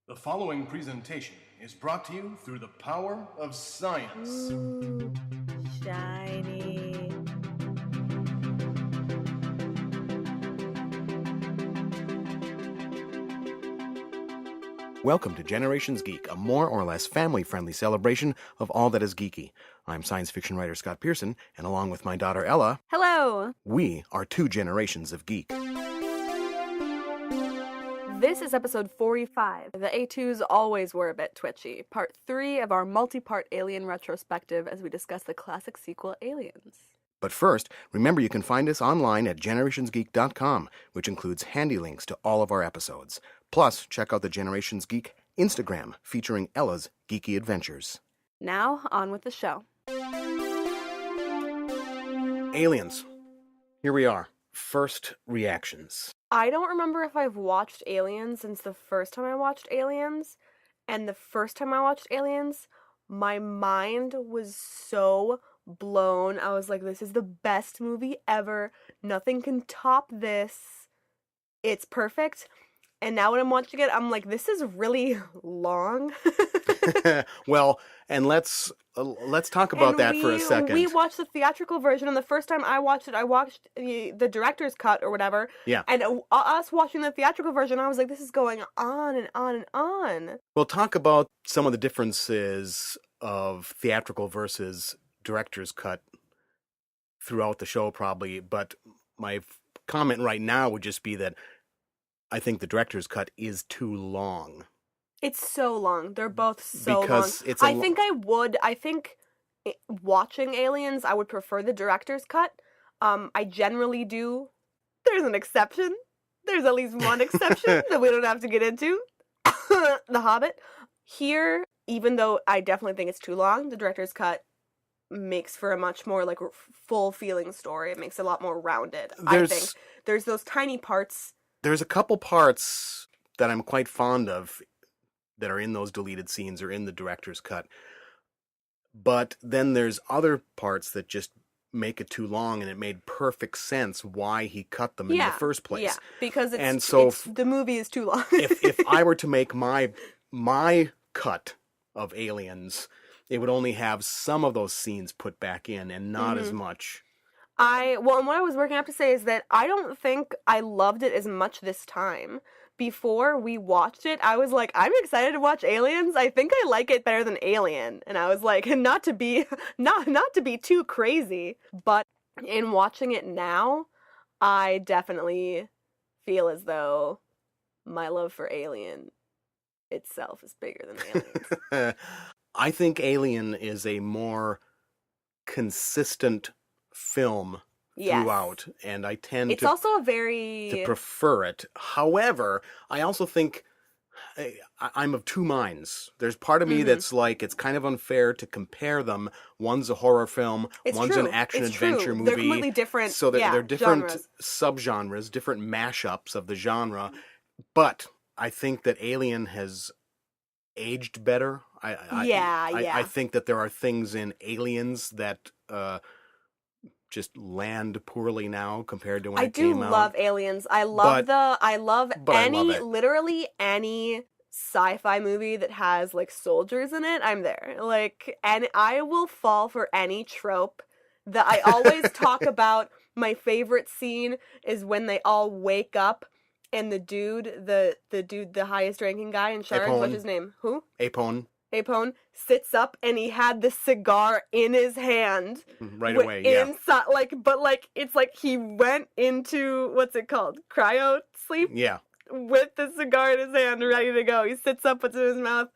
The following presentation is brought to you through the power of science. Ooh, shiny. Welcome to Generations Geek, a more or less family-friendly celebration of all that is geeky. I'm science fiction writer Scott Pearson, and along with my daughter Ella, Hello! we are two generations of geek. This is episode 45. The A2s always were a bit twitchy. Part 3 of our multi-part Alien retrospective as we discuss the classic sequel Aliens. But first, remember you can find us online at generationsgeek.com, which includes handy links to all of our episodes. Plus, check out the Generations Geek Instagram, featuring Ella's geeky adventures. Now, on with the show. Aliens. Here we are. First reactions. I don't remember if I've watched Aliens since the first time I watched Aliens. And the first time I watched Aliens, my mind was so blown. I was like, this is the best movie ever. Nothing can top this. It's perfect. And now when I'm watching it, I'm like, this is really long. Well, and let's talk about that for a second. We watched the theatrical version, and the first time I watched it, I watched the director's cut or whatever. Yeah. And us watching the theatrical version, I was like, this is going on and on and on. We'll talk about some of the differences of theatrical versus director's cut throughout the show probably, but my comment right now would just be that I think the director's cut is too long. It's so long. They're both so because long. It's I think watching Aliens, I would prefer the director's cut. I generally do. There's an exception. There's at least one exception that we don't have to get into. The Hobbit. Here, even though I definitely think it's too long, the director's cut makes for a much more like full feeling story. It makes it a lot more rounded. I think there's those tiny parts. There's a couple parts that I'm quite fond of that are in those deleted scenes or in the director's cut. But then there's other parts that just make it too long, and it made perfect sense why he cut them in the first place. Yeah, because the movie is too long. if I were to make my cut of Aliens, it would only have some of those scenes put back in and not as much. And what I was working up to say is that I don't think I loved it as much this time. Before we watched it, I was like, I'm excited to watch Aliens. I think I like it better than Alien. And I was like, not to be too crazy, but in watching it now, I definitely feel as though my love for Alien itself is bigger than Aliens. I think Alien is a more consistent film throughout, and I tend it's also a very to prefer it. However, I also think I'm of two minds. There's part of me that's like, it's kind of unfair to compare them. One's a horror film, one's an action-adventure movie. They're completely different. So they're different genres. Subgenres, different mashups of the genre. But I think that Alien has aged better. I think that there are things in Aliens that just land poorly now compared to when it came out. I do love Aliens. I love literally any sci-fi movie that has like soldiers in it. I'm there. And I will fall for any trope. That I always talk about. My favorite scene is when they all wake up and the dude, the highest ranking guy in charge, what's his name? Who? Apone sits up and he had the cigar in his hand away. Yeah, it's like he went into what's it called, cryo sleep. Yeah, with the cigar in his hand, ready to go. He sits up, puts it in his mouth.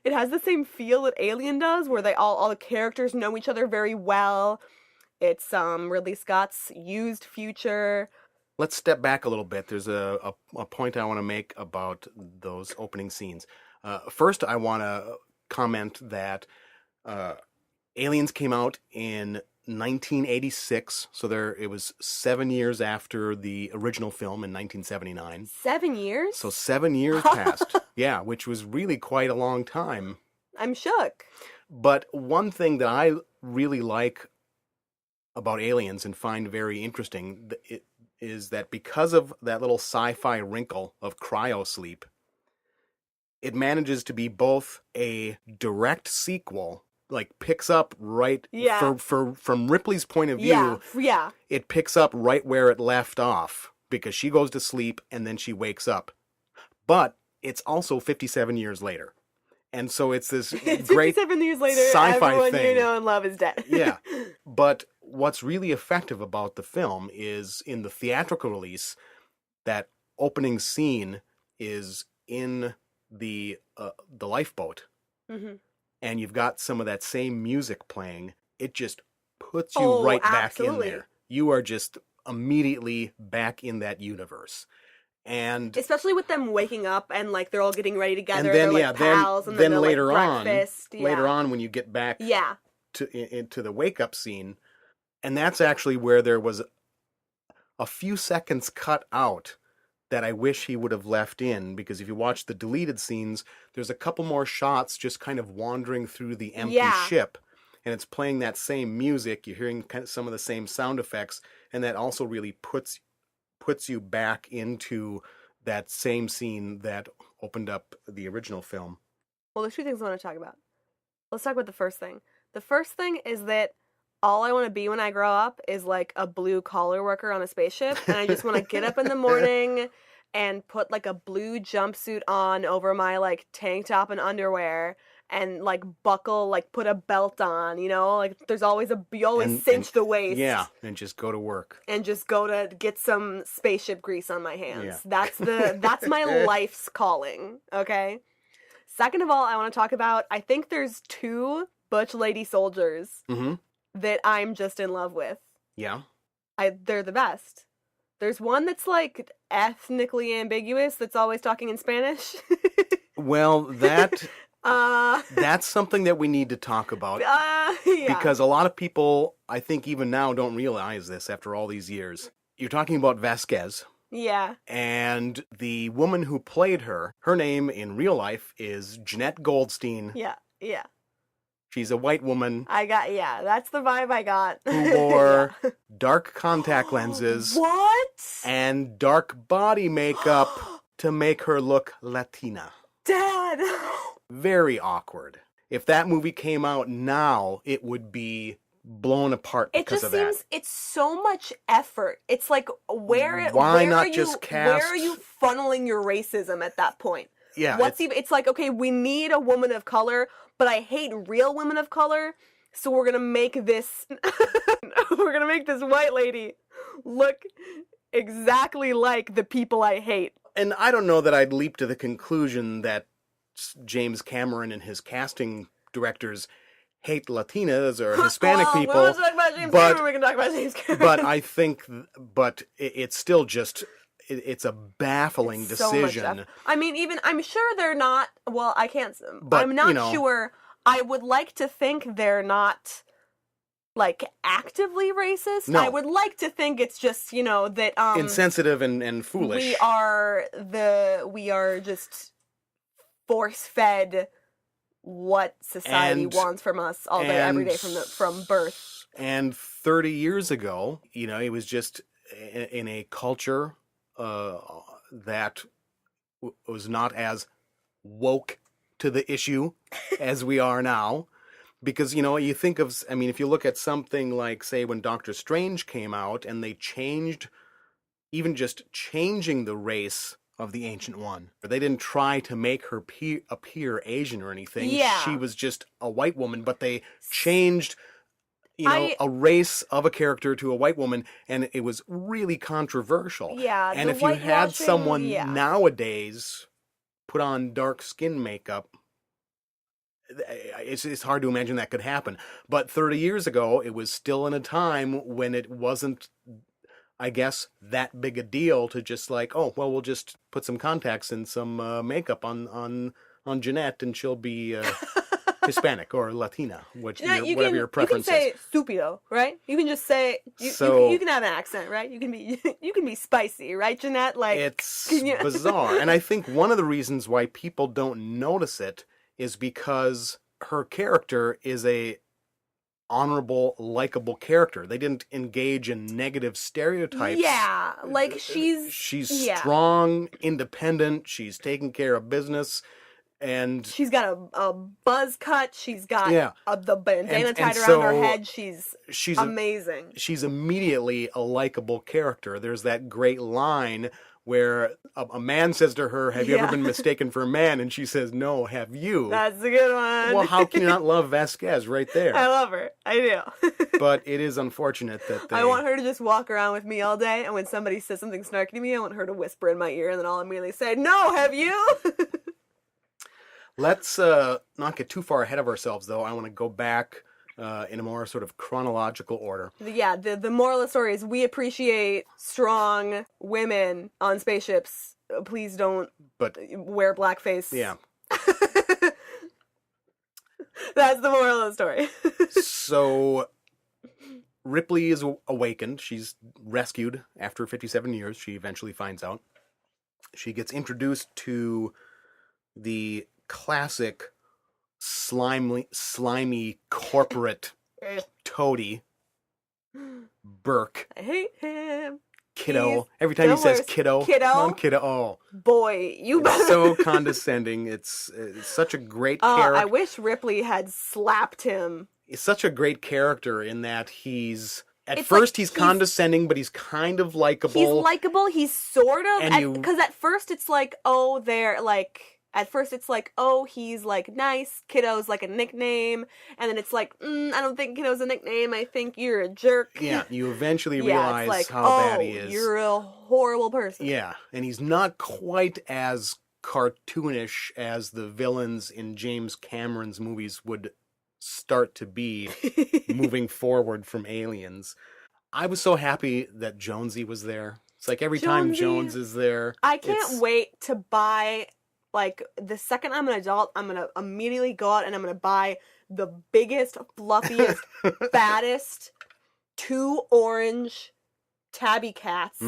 It has the same feel that Alien does, where all the characters know each other very well. It's Ridley Scott's used future. Let's step back a little bit. There's a point I want to make about those opening scenes. First, I want to comment that Aliens came out in 1986, so it was 7 years after the original film in 1979. 7 years? So 7 years passed, yeah, which was really quite a long time. I'm shook. But one thing that I really like about Aliens and find very interesting is that because of that little sci-fi wrinkle of cryo sleep, it manages to be both a direct sequel, like picks up right from Ripley's point of view. Yeah. It picks up right where it left off because she goes to sleep and then she wakes up. But it's also 57 years later. And so it's this great 57 years later, sci-fi everyone thing. you know and love is dead. Yeah. But what's really effective about the film is in the theatrical release, that opening scene is in the lifeboat. Mm-hmm. And you've got some of that same music playing. It just puts you right back in there. You are just immediately back in that universe. And especially with them waking up and like they're all getting ready together, and then they're like pals, and then later like, breakfast. Later on when you get back into the wake up scene, and that's actually where there was a few seconds cut out that I wish he would have left in, because if you watch the deleted scenes, there's a couple more shots just kind of wandering through the empty ship, and it's playing that same music. You're hearing kind of some of the same sound effects, and that also really puts you back into that same scene that opened up the original film. Well, there's two things I want to talk about. Let's talk about the first thing. The first thing is that all I want to be when I grow up is like a blue collar worker on a spaceship, and I just want to get up in the morning and put like a blue jumpsuit on over my like tank top and underwear, and like buckle, like put a belt on, you know, like there's always you always cinch the waist. Yeah, and just go to work. And just go to get some spaceship grease on my hands. Yeah. That's my life's calling, okay? Second of all, I want to talk about, I think there's 2 butch lady soldiers that I'm just in love with. Yeah. They're the best. There's one that's like ethnically ambiguous that's always talking in Spanish. Well, that's something that we need to talk about. Because a lot of people, I think even now, don't realize this after all these years. You're talking about Vasquez. Yeah. And the woman who played her name in real life is Jeanette Goldstein. Yeah. She's a white woman. That's the vibe I got. Who wore dark contact lenses. What? And dark body makeup to make her look Latina. Dad! Very awkward. If that movie came out now, it would be blown apart because of that. It just seems it's so much effort. It's like where are you funneling your racism at that point? Yeah. It's like, okay, we need a woman of color, but I hate real women of color, so we're gonna make this white lady look exactly like the people I hate. And I don't know that I'd leap to the conclusion that James Cameron and his casting directors hate Latinas or Hispanic people. When we talk about James Cameron, we can talk about James Cameron. But it's still just, it's a baffling decision. I mean, even, I'm sure they're not, well, I can't, but, I'm not sure. I would like to think they're not, like, actively racist. No. I would like to think it's just, that, insensitive and foolish. We are just force-fed what society wants from us all day, every day from birth. And 30 years ago, it was just in a culture that was not as woke to the issue as we are now. Because, you think of, if you look at something like, say, when Doctor Strange came out and they changing the race of the Ancient One. They didn't try to make her appear Asian or anything. Yeah. She was just a white woman, but they changed, a race of a character to a white woman, and it was really controversial. Yeah. And if you had someone nowadays put on dark skin makeup, it's hard to imagine that could happen. But 30 years ago, it was still in a time when it wasn't, I guess, that big a deal to just like, oh, well, we'll just put some contacts and some makeup on Jeanette, and she'll be Hispanic or Latina, whatever your preference is. You can say stupido, right? You can just say you can have an accent, right? You can be spicy, right, Jeanette? Like, it's bizarre, and I think one of the reasons why people don't notice it is because her character is a honorable, likable character. They didn't engage in negative stereotypes. Yeah, like she's strong, independent, she's taking care of business. And she's got a buzz cut. She's got the bandana tied around her head. She's amazing. She's immediately a likable character. There's that great line where a man says to her, "Have you ever been mistaken for a man?" And she says, "No, have you?" That's a good one. Well, how can you not love Vasquez right there? I love her. I do. But it is unfortunate that I want her to just walk around with me all day, and when somebody says something snarky to me, I want her to whisper in my ear, and then I'll immediately say, "No, have you?" Let's not get too far ahead of ourselves, though. I want to go back in a more sort of chronological order. Yeah, the moral of the story is we appreciate strong women on spaceships. Please don't wear blackface. Yeah. That's the moral of the story. So Ripley is awakened. She's rescued after 57 years. She eventually finds out. She gets introduced to the classic slimy corporate Toady, Burke. I hate him. Kiddo. Every time he says kiddo. Kiddo. Come on, kiddo. Oh. Boy, you better. It's so condescending. It's such a great character. I wish Ripley had slapped him. It's such a great character in that he's... At first, he's condescending, but he's kind of likable. He's likable. He's sort of... Because at first, it's like, oh, they're like... At first, it's like, oh, he's, like, nice. Kiddo's, like, a nickname. And then it's like, I don't think Kiddo's a nickname. I think you're a jerk. Yeah, you eventually realize like, how bad he is. You're a horrible person. Yeah, and he's not quite as cartoonish as the villains in James Cameron's movies would start to be moving forward from Aliens. I was so happy that Jonesy was there. It's like every time Jones is there... I can't wait to buy... Like, the second I'm an adult, I'm going to immediately go out and I'm going to buy the biggest, fluffiest, fattest 2 orange tabby cats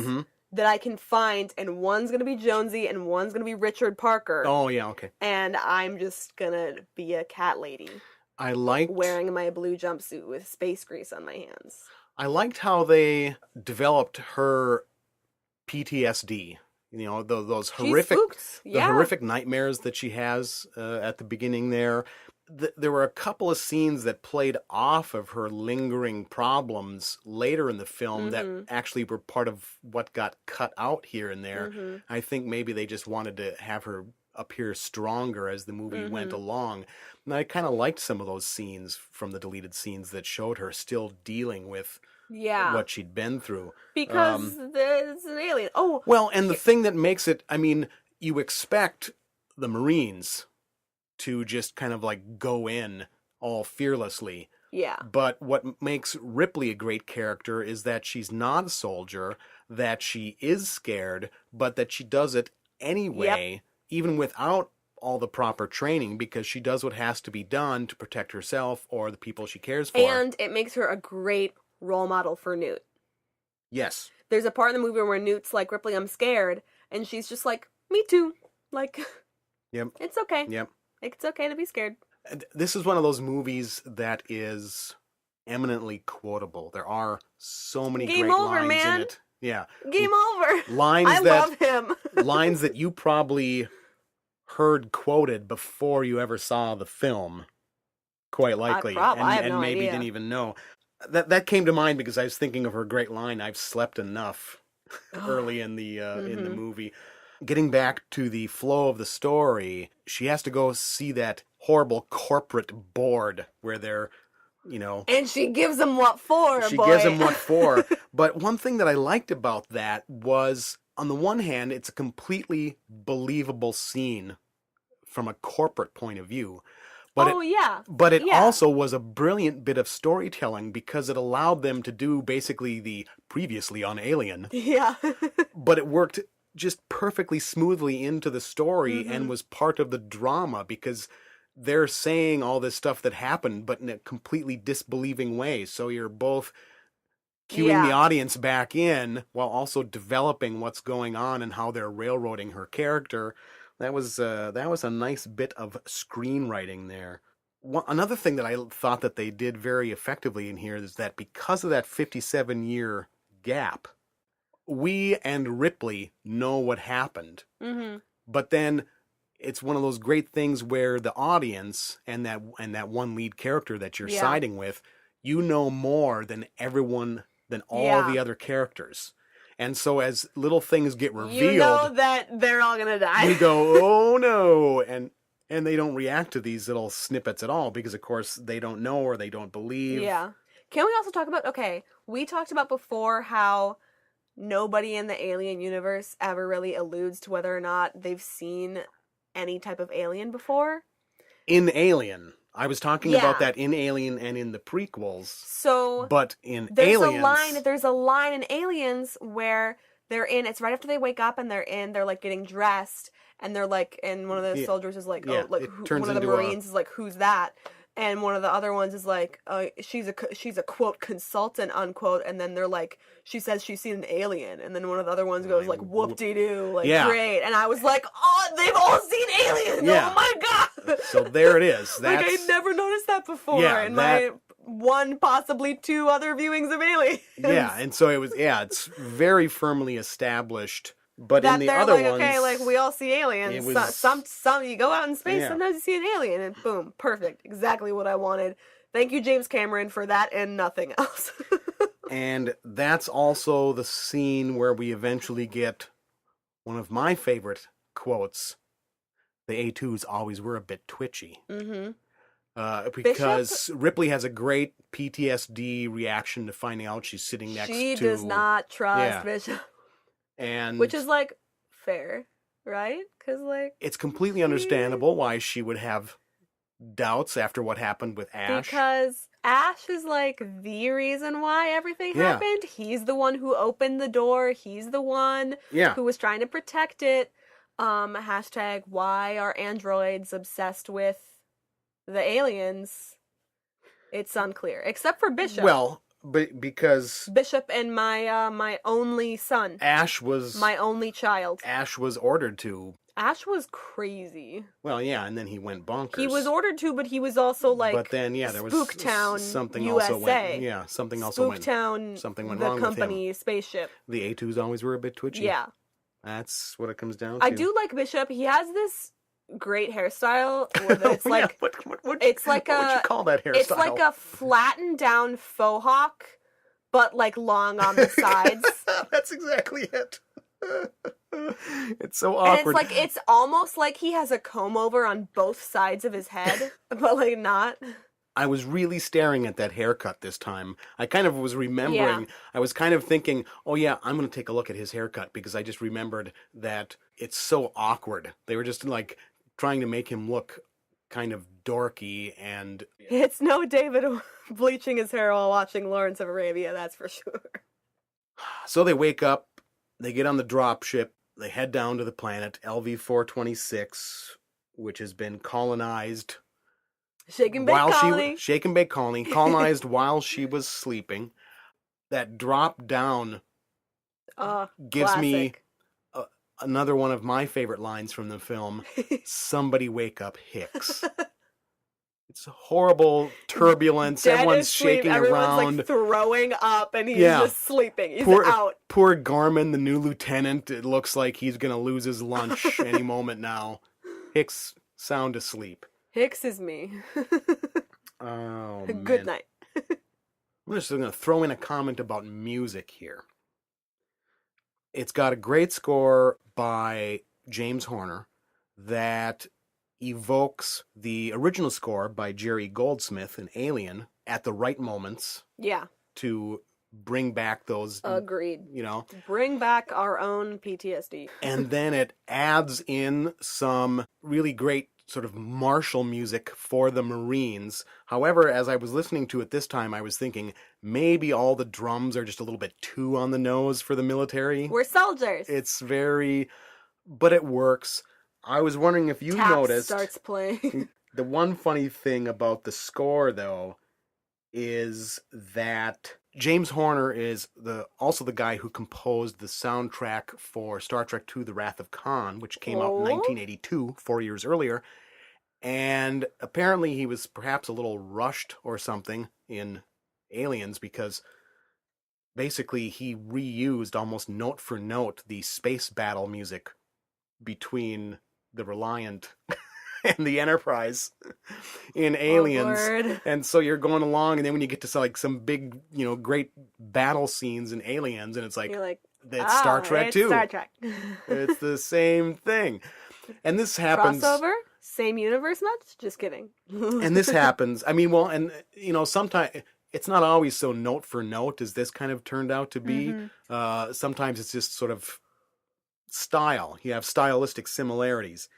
that I can find. And one's going to be Jonesy and one's going to be Richard Parker. Oh, yeah, okay. And I'm just going to be a cat lady. I liked... Wearing my blue jumpsuit with space grease on my hands. I liked how they developed her PTSD. You know, those horrific nightmares that she has at the beginning there. There were a couple of scenes that played off of her lingering problems later in the film that actually were part of what got cut out here and there. I think maybe they just wanted to have her appear stronger as the movie went along. And I kind of liked some of those scenes from the deleted scenes that showed her still dealing with what she'd been through. Because it's an alien. Oh. Well, and the thing that makes it, I mean, you expect the Marines to just kind of like go in all fearlessly. Yeah. But what makes Ripley a great character is that she's not a soldier, that she is scared, but that she does it anyway, even without all the proper training, because she does what has to be done to protect herself or the people she cares for. And it makes her a great role model for Newt. Yes. There's a part in the movie where Newt's like, Ripley, I'm scared. And she's just like, me too. Like, it's okay. Yep. It's okay to be scared. This is one of those movies that is eminently quotable. There are so many great lines in it. Yeah. Game over. Lines love him. Lines that you probably heard quoted before you ever saw the film. Quite likely. And maybe didn't even know. That came to mind because I was thinking of her great line, "I've slept enough," early in the movie. Getting back to the flow of the story, she has to go see that horrible corporate board where they're, you know... And she gives them what for, She gives them what for. But one thing that I liked about that was, on the one hand, it's a completely believable scene from a corporate point of view. But it also was a brilliant bit of storytelling because it allowed them to do basically the previously on Alien. Yeah. But it worked just perfectly smoothly into the story and was part of the drama because they're saying all this stuff that happened, but in a completely disbelieving way. So you're both cueing the audience back in while also developing what's going on and how they're railroading her character. That was a nice bit of screenwriting there. Another thing that I thought that they did very effectively in here is that because of that 57-year gap, we and Ripley know what happened. But then it's one of those great things where the audience and that one lead character that you're siding with, you know more than everyone, than all the other characters. And so as little things get revealed, you know that they're all gonna die. You go, oh no, and they don't react to these little snippets at all because, of course, they don't know or they don't believe. Yeah. Can we also talk about, okay, we talked about before how nobody in the alien universe ever really alludes to whether or not they've seen any type of alien before. In Alien. I was talking about that in Alien and in the prequels. So, but in there's Aliens... There's a line in Aliens where they're in, it's right after they wake up and they're like getting dressed, and they're like, and one of the soldiers is like, one of the Marines is like, who's that? And one of the other ones is like, she's a quote consultant, unquote, and then they're like, she says she's seen an alien, and then one of the other ones goes like, whoop-de-doo, like, great, and I was like, oh, they've all seen aliens, oh my god! So there it is. Like, I never noticed that before in my one, possibly two other viewings of Aliens. Yeah, and so it was, it's very firmly established. But that in the they're other like, ones, okay, like we all see aliens. It was, some you go out in space, sometimes you see an alien, and boom, perfect, exactly what I wanted. Thank you, James Cameron, for that and nothing else. And that's also the scene where we eventually get one of my favorite quotes. The A2s always were a bit twitchy. Mm-hmm. Because Bishop? Ripley has a great PTSD reaction to finding out she's sitting next to... She does not trust Bishop. And which is like fair, right? Because like it's completely understandable why she would have doubts after what happened with Ash. Because Ash is like the reason why everything happened. He's the one who opened the door. He's the one who was trying to protect it. Hashtag why are androids obsessed with the aliens? It's unclear, except for Bishop. Well. But because Bishop and my my only son, Ash was my only child. Ash was ordered to. Ash was crazy. Well, yeah, and then he went bonkers. He was ordered to, but he was also like. But then, there was Spooktown, something USA. also went. Yeah, something also went. Spooktown, something went the wrong company with him. Spaceship. The A2s always were a bit twitchy. Yeah, that's what it comes down to. I do like Bishop. He has this great hairstyle where it's like what it's like what would you call that hairstyle? It's like a flattened down faux hawk, but like long on the sides. That's exactly it. It's so awkward. And it's almost like he has a comb over on both sides of his head, but like not. I was really staring at that haircut this time. I kind of was remembering, I was kind of thinking, oh yeah, I'm going to take a look at his haircut because I just remembered that it's so awkward. They were just like trying to make him look kind of dorky and... It's no David bleaching his hair while watching Lawrence of Arabia, that's for sure. So they wake up, they get on the dropship, they head down to the planet LV-426, which has been colonized... Shake and Bake Colony. Shake and Bake Colony, colonized while she was sleeping. That drop down gives me another one of my favorite lines from the film. Somebody wake up Hicks. It's horrible turbulence. Everyone's shaking around. Everyone's like throwing up and he's just sleeping. He's out. Poor Gorman, the new lieutenant. It looks like he's going to lose his lunch any moment now. Hicks sound asleep. Hicks is me. Oh, Good night. I'm just going to throw in a comment about music here. It's got a great score by James Horner that evokes the original score by Jerry Goldsmith in Alien at the right moments. Yeah. To bring back those... Agreed. You know. Bring back our own PTSD. And then it adds in some really great sort of martial music for the Marines. However, as I was listening to it this time, I was thinking maybe all the drums are just a little bit too on the nose for the military. We're soldiers. It's very... But it works. I was wondering if you noticed... starts playing. The one funny thing about the score, though, is that James Horner is also the guy who composed the soundtrack for Star Trek II: The Wrath of Khan, which came out in 1982, 4 years earlier. And apparently he was perhaps a little rushed or something in Aliens because basically he reused almost note for note the space battle music between the Reliant and the Enterprise in Aliens. Lord. And so you're going along, and then when you get to like some big, great battle scenes in Aliens, and it's like, You're like, it's Star Trek it's too. Star Trek. It's the same thing. And this happens. Crossover? Same universe much? Just kidding. And this happens. I mean, well, and sometimes it's not always so note for note as this kind of turned out to be. Sometimes it's just sort of style. You have stylistic similarities.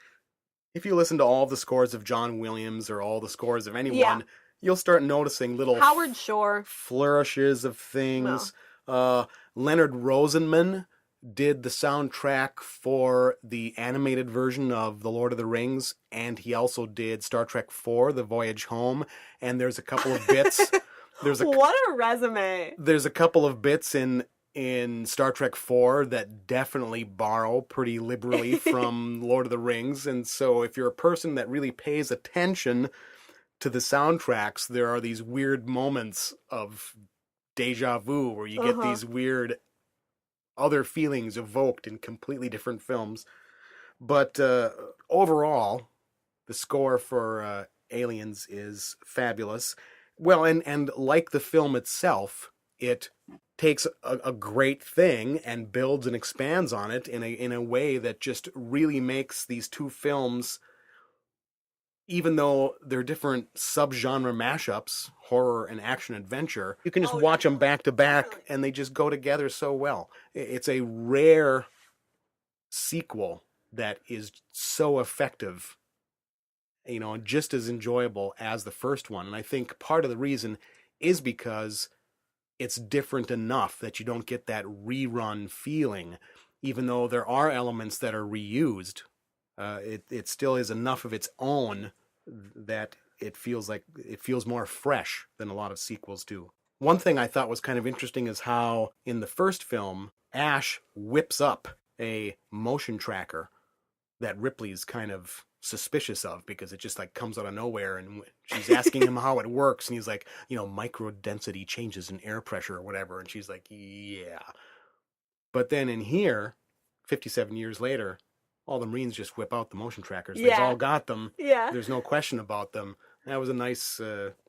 If you listen to all the scores of John Williams or all the scores of anyone, you'll start noticing little Howard Shore flourishes of things. Leonard Rosenman did the soundtrack for the animated version of The Lord of the Rings, and he also did Star Trek IV, The Voyage Home, and there's a couple of bits. What a resume. There's a couple of bits in Star Trek IV that definitely borrow pretty liberally from Lord of the Rings, and so if you're a person that really pays attention to the soundtracks, there are these weird moments of deja vu where you get these weird other feelings evoked in completely different films. But overall, the score for Aliens is fabulous. Well, and like the film itself, it takes a great thing and builds and expands on it in a way that just really makes these two films, even though they're different subgenre mashups, horror and action adventure, you can just watch them back to back and they just go together so well. It's a rare sequel that is so effective, and just as enjoyable as the first one. And I think part of the reason is because it's different enough that you don't get that rerun feeling, even though there are elements that are reused. It still is enough of its own that it feels more fresh than a lot of sequels do. One thing I thought was kind of interesting is how in the first film, Ash whips up a motion tracker that Ripley's kind of suspicious of because it just like comes out of nowhere, and she's asking him how it works, and he's like, micro density changes in air pressure or whatever, and she's like, yeah. But then in here, 57 years later, all the Marines just whip out the motion trackers. They've all got them. Yeah. There's no question about them. That was a nice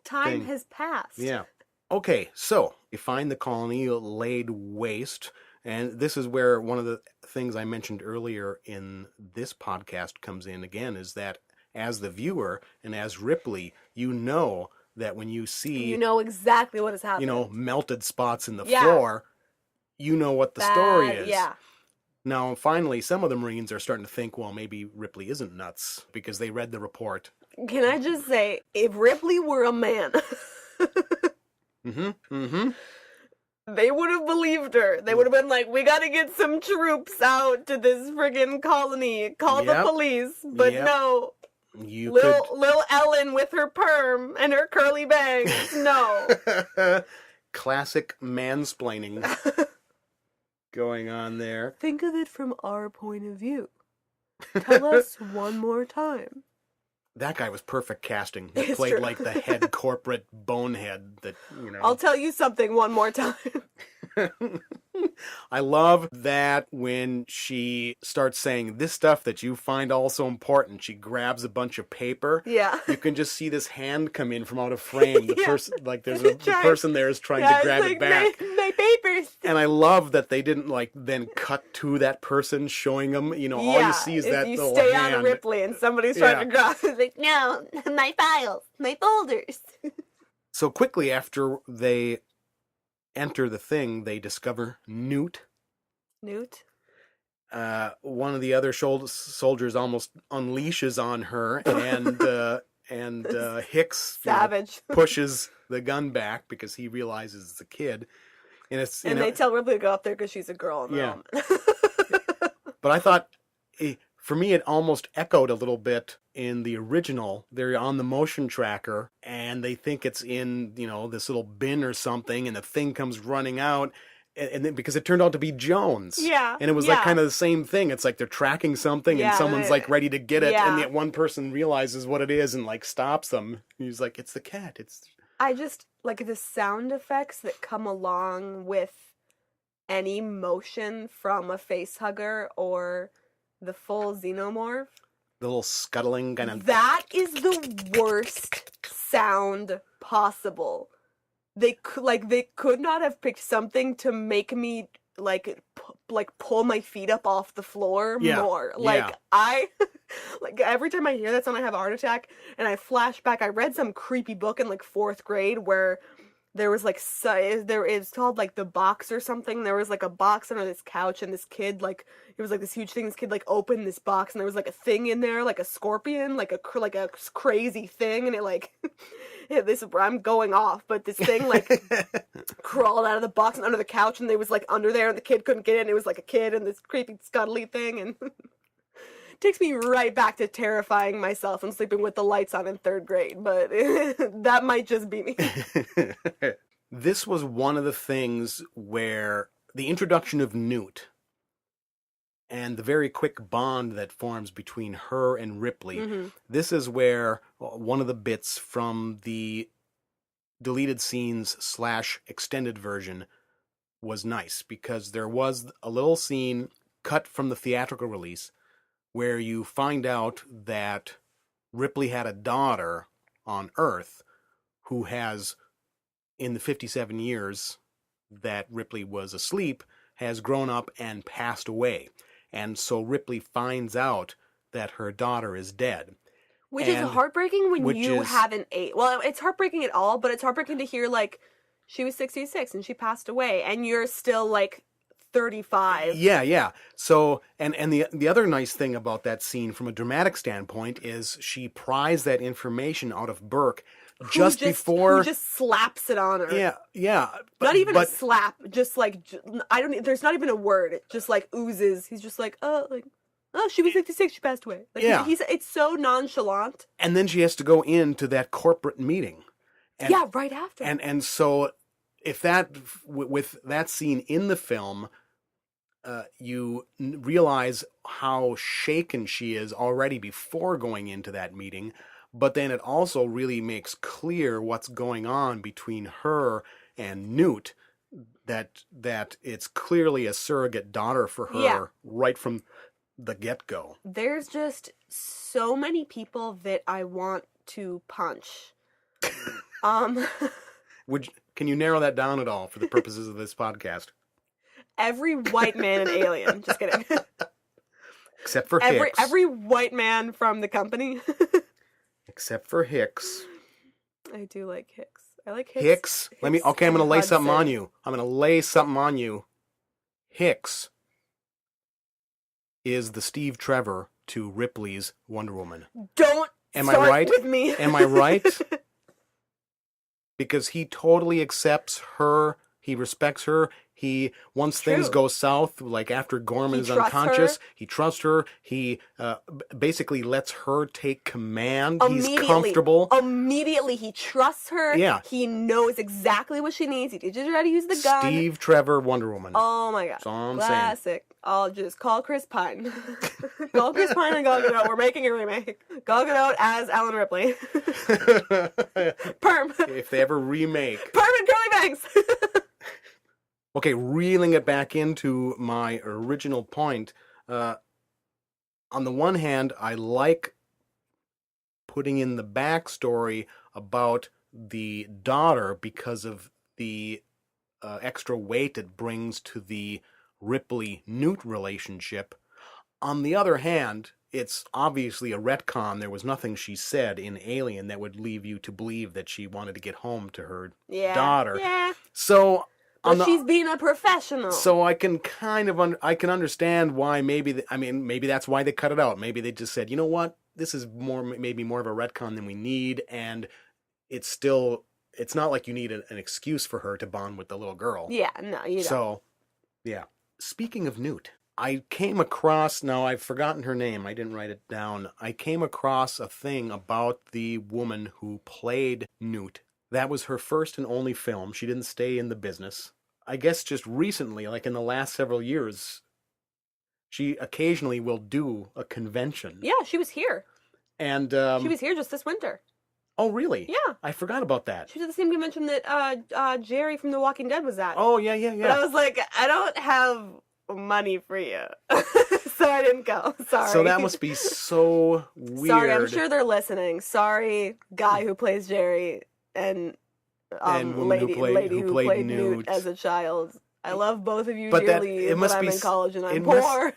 time thing. has passed. Yeah. Okay, so you find the colony laid waste, and this is where one of the things I mentioned earlier in this podcast comes in again, is that as the viewer and as Ripley, you know that when you see... You know exactly what is happening. Melted spots in the floor, you know what the story is. Yeah. Now, finally, some of the Marines are starting to think, well, maybe Ripley isn't nuts because they read the report. Can I just say, if Ripley were a man, they would have believed her. They would have been like, we gotta get some troops out to this friggin' colony. Call the police. But no. Lil Ellen with her perm and her curly bangs. No. Classic mansplaining going on there. Think of it from our point of view. Tell us one more time. That guy was perfect casting. He played like the head corporate bonehead that, I'll tell you something one more time. I love that when she starts saying this stuff that you find all so important, she grabs a bunch of paper. Yeah. You can just see this hand come in from out of frame. The person, like there's a person there is trying to grab it back. My papers. And I love that they didn't then cut to that person showing them. All you see is that little hand. You stay on Ripley and somebody's trying to grab it. Like, no, my files, my folders. So quickly after they enter the thing, they discover Newt. One of the other soldiers almost unleashes on her, and Hicks savage pushes the gun back because he realizes it's a kid, and they tell Ripley to go up there because she's a girl. But I thought, for me, it almost echoed a little bit in the original. They're on the motion tracker, and they think it's in, this little bin or something, and the thing comes running out, and then, because it turned out to be Jones. Yeah. And it was like kind of the same thing. It's like they're tracking something, and someone's like ready to get it, and yet one person realizes what it is and like stops them. And he's like, it's the cat. I just like the sound effects that come along with any motion from a facehugger or the full xenomorph. The little scuttling kind of... That is the worst sound possible. They could not have picked something to make me pull my feet up off the floor more. I every time I hear that sound I have a heart attack, and I flash back. I read some creepy book in like 4th grade where there was it's called like The Box or something. There was like a box under this couch, and this kid it was like this huge thing. This kid opened this box, and there was like a thing in there, like a scorpion, like a crazy thing, and I'm going off, but this thing crawled out of the box and under the couch, and they was under there, and the kid couldn't get in. It was like a kid and this creepy scuttly thing, and takes me right back to terrifying myself and sleeping with the lights on in 3rd grade, but that might just be me. This was one of the things where the introduction of Newt and the very quick bond that forms between her and Ripley, this is where one of the bits from the deleted scenes / extended version was nice, because there was a little scene cut from the theatrical release where you find out that Ripley had a daughter on Earth who has, in the 57 years that Ripley was asleep, has grown up and passed away. And so Ripley finds out that her daughter is dead. Which is heartbreaking when you haven't ate. Well, it's heartbreaking at all, but it's heartbreaking to hear, she was 66 and she passed away, and you're still, 35. Yeah. So, and the other nice thing about that scene from a dramatic standpoint is she pries that information out of Burke who just slaps it on her. Yeah. Not even a slap, just there's not even a word. It just oozes. He's just oh, she was 56, she passed away. It's so nonchalant. And then she has to go into that corporate meeting. Right after. And so if with that scene in the film, you realize how shaken she is already before going into that meeting, but then it also really makes clear what's going on between her and Newt, that it's clearly a surrogate daughter for her right from the get-go. There's just so many people that I want to punch. Can you narrow that down at all for the purposes of this podcast? Every white man in Alien. Just kidding. Except for Hicks. Every white man from the company. Except for Hicks. I do like Hicks. I like Hicks. Hicks. I'm going to lay something on you. Hicks is the Steve Trevor to Ripley's Wonder Woman. Don't start with me. Am I right? Because he totally accepts her. He respects her. Once things go south, after Gorman is unconscious, he trusts her. He basically lets her take command. He's comfortable. Immediately, he trusts her. Yeah. He knows exactly what she needs. He teaches her how to use the gun. Steve Trevor, Wonder Woman. Oh my God. That's all I'm Classic. saying. I'll just call Chris Pine. Call Chris Pine and Gal Gadot. We're making a remake. Gal Gadot as Ellen Ripley. Perm. If they ever remake. Perm and curly bangs. Okay, reeling it back into my original point. On the one hand, I like putting in the backstory about the daughter because of the extra weight it brings to the Ripley-Newt relationship. On the other hand, it's obviously a retcon. There was nothing she said in Alien that would leave you to believe that she wanted to get home to her daughter. Yeah. So... But she's being a professional. So I can I can understand why maybe that's why they cut it out. Maybe they just said, you know what, this is maybe more of a retcon than we need, and it's not like you need an excuse for her to bond with the little girl. Yeah, no, you don't. So, yeah. Speaking of Newt, I came across, now I've forgotten her name, I didn't write it down. I came across a thing about the woman who played Newt. That was her first and only film. She didn't stay in the business. I guess just recently, in the last several years, she occasionally will do a convention. Yeah, she was here. And she was here just this winter. Oh, really? Yeah. I forgot about that. She was at the same convention that Jerry from The Walking Dead was at. Oh, yeah. But I was like, I don't have money for you. So I didn't go. Sorry. So that must be so weird. Sorry, I'm sure they're listening. Sorry, guy who plays Jerry and woman lady who played Newt as a child. I love both of you But dearly, but I'm in college and I'm poor,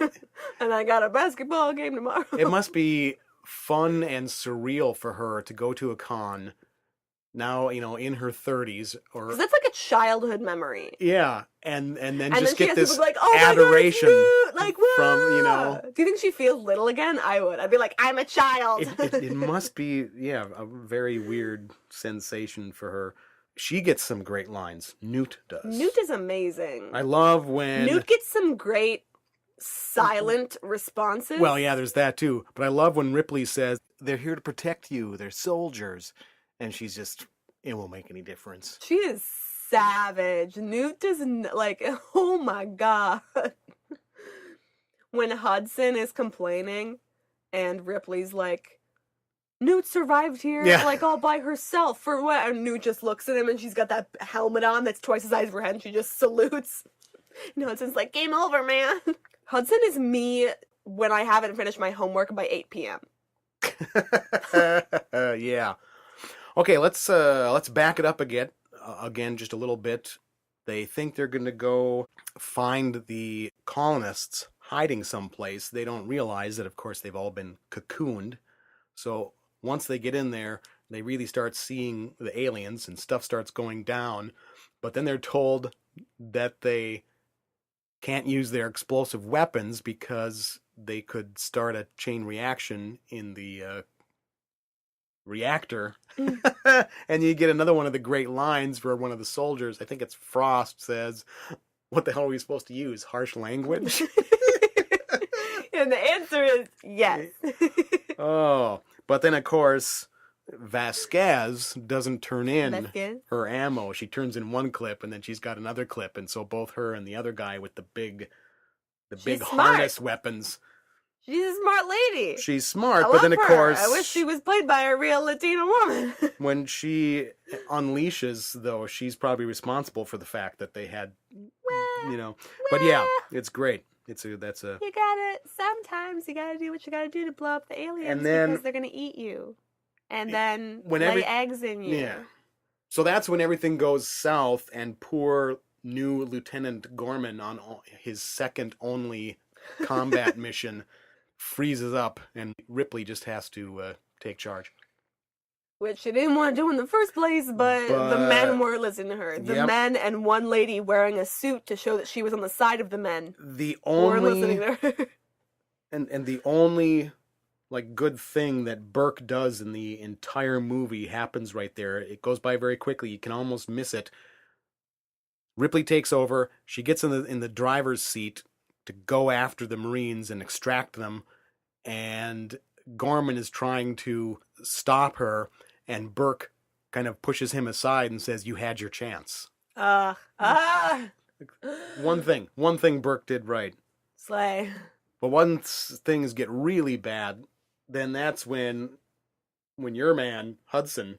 and I got a basketball game tomorrow. It must be fun and surreal for her to go to a con now, in her 30s, or because that's like a childhood memory. Yeah, and then and just then get this like, oh adoration my God, like from Do you think she feels little again? I would. I'd be like, I'm a child. It must be a very weird sensation for her. She gets some great lines. Newt does. Newt is amazing. I love when Newt gets some great silent responses. Well, yeah, there's that too. But I love when Ripley says, "They're here to protect you. They're soldiers," and she's just, "It won't make any difference." She is savage. Newt doesn't oh my God. When Hudson is complaining and Ripley's like, Newt survived here all by herself for what? And Newt just looks at him and she's got that helmet on that's twice the size of her head and she just salutes. And Hudson's like, game over, man. Hudson is me when I haven't finished my homework by 8 p.m. Yeah. Okay, let's back it up again just a little bit. They think they're going to go find the colonists hiding someplace. They don't realize that, of course, they've all been cocooned. So once they get in there, they really start seeing the aliens and stuff starts going down. But then they're told that they can't use their explosive weapons because they could start a chain reaction in the reactor. And you get another one of the great lines where one of the soldiers, I think it's Frost, says, "What the hell are we supposed to use? Harsh language?" And the answer is yes. Oh, but then of course Vasquez doesn't turn in her ammo. She turns in one clip and then she's got another clip, and so both her and the other guy with the big harness weapons. She's a smart lady. She's smart, but then of course I wish she was played by a real Latina woman. When she unleashes, though, she's probably responsible for the fact that they had, But yeah, it's great. You gotta, sometimes you gotta do what you gotta do to blow up the aliens because they're gonna eat you. And then lay eggs in you. Yeah. So that's when everything goes south and poor new Lieutenant Gorman on his second only combat mission freezes up and Ripley just has to take charge. Which she didn't want to do in the first place, but the men were listening to her. The men and one lady wearing a suit to show that she was on the side of the men were listening to her. and the only good thing that Burke does in the entire movie happens right there. It goes by very quickly. You can almost miss it. Ripley takes over. She gets in the driver's seat to go after the Marines and extract them, and Gorman is trying to stop her, and Burke kind of pushes him aside and says, "You had your chance." One thing Burke did right. Slay. But once things get really bad, then that's when your man, Hudson,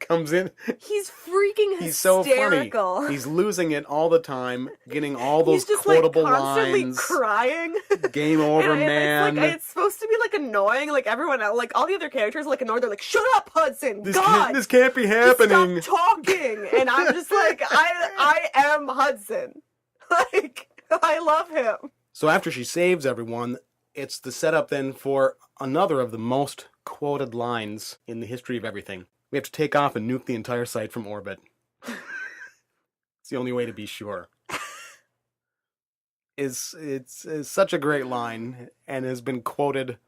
comes in. He's freaking hysterical. He's so funny. He's losing it all the time, getting all those quotable constantly lines. Crying. Game over, man. It's supposed to be annoying. Everyone else, all the other characters are annoyed. They're like, "Shut up, Hudson! This can't be happening. Stop talking." And I'm just like, I am Hudson. I love him. So after she saves everyone, it's the setup then for another of the most quoted lines in the history of everything. We have to take off and nuke the entire site from orbit. It's the only way to be sure. It's such a great line and has been quoted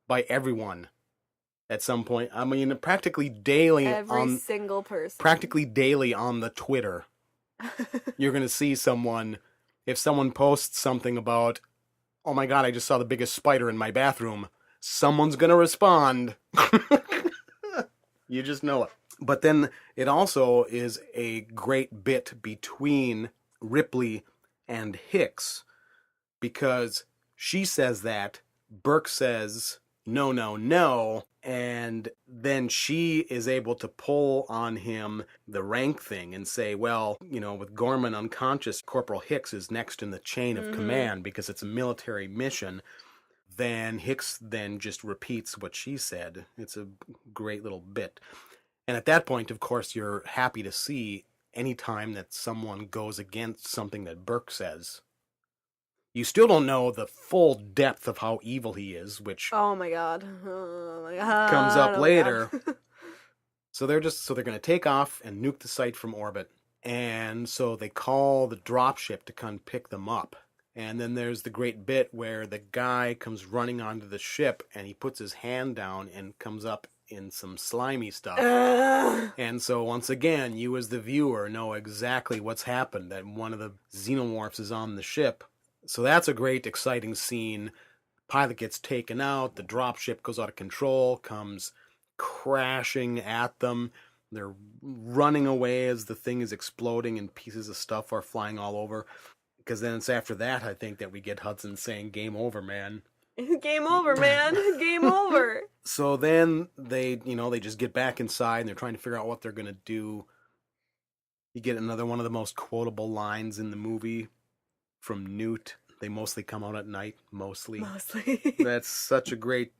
by everyone at some point. I mean, practically daily. Every single person. Practically daily on the Twitter. You're going to see someone, if someone posts something about, "Oh my God, I just saw the biggest spider in my bathroom," someone's going to respond. You just know it. But then it also is a great bit between Ripley and Hicks, because she says that, Burke says, "No, no, no," and then she is able to pull on him the rank thing and say, well, with Gorman unconscious, Corporal Hicks is next in the chain of command because it's a military mission. Then Hicks then just repeats what she said. It's a great little bit. And at that point, of course, you're happy to see any time that someone goes against something that Burke says. You still don't know the full depth of how evil he is, which oh my god, comes up later. God. So they're going to take off and nuke the site from orbit. And so they call the dropship to come pick them up. And then there's the great bit where the guy comes running onto the ship and he puts his hand down and comes up in some slimy stuff. And so once again, you as the viewer know exactly what's happened, that one of the xenomorphs is on the ship. So that's a great, exciting scene. Pilot gets taken out, the dropship goes out of control, comes crashing at them. They're running away as the thing is exploding and pieces of stuff are flying all over. Because then it's after that, I think, that we get Hudson saying, "Game over, man." Game over, man. Game over. So then they just get back inside and they're trying to figure out what they're going to do. You get another one of the most quotable lines in the movie from Newt. They mostly come out at night, mostly. That's such a great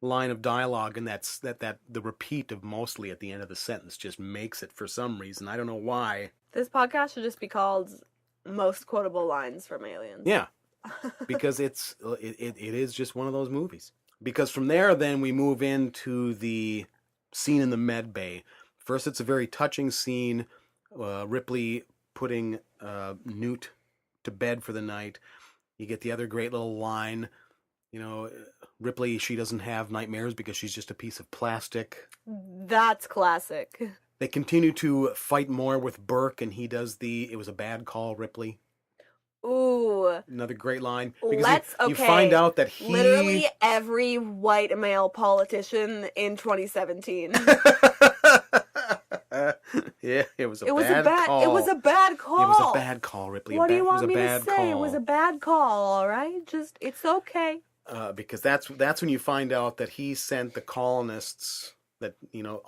line of dialogue, and that's the repeat of mostly at the end of the sentence just makes it for some reason. I don't know why. This podcast should just be called Most Quotable Lines from Aliens. Yeah. Because it is just one of those movies. Because from there, then we move into the scene in the med bay. First, it's a very touching scene. Ripley putting Newt to bed for the night. You get the other great little line. Ripley, she doesn't have nightmares because she's just a piece of plastic. That's classic. They continue to fight more with Burke, and he does "it was a bad call, Ripley." Ooh. Another great line. Because you find out that he... Literally every white male politician in 2017. Yeah, it was a bad call. It was a bad call. It was a bad call, Ripley. What do you want me to say? Call. It was a bad call, all right? Just, it's okay. Because that's when you find out that he sent the colonists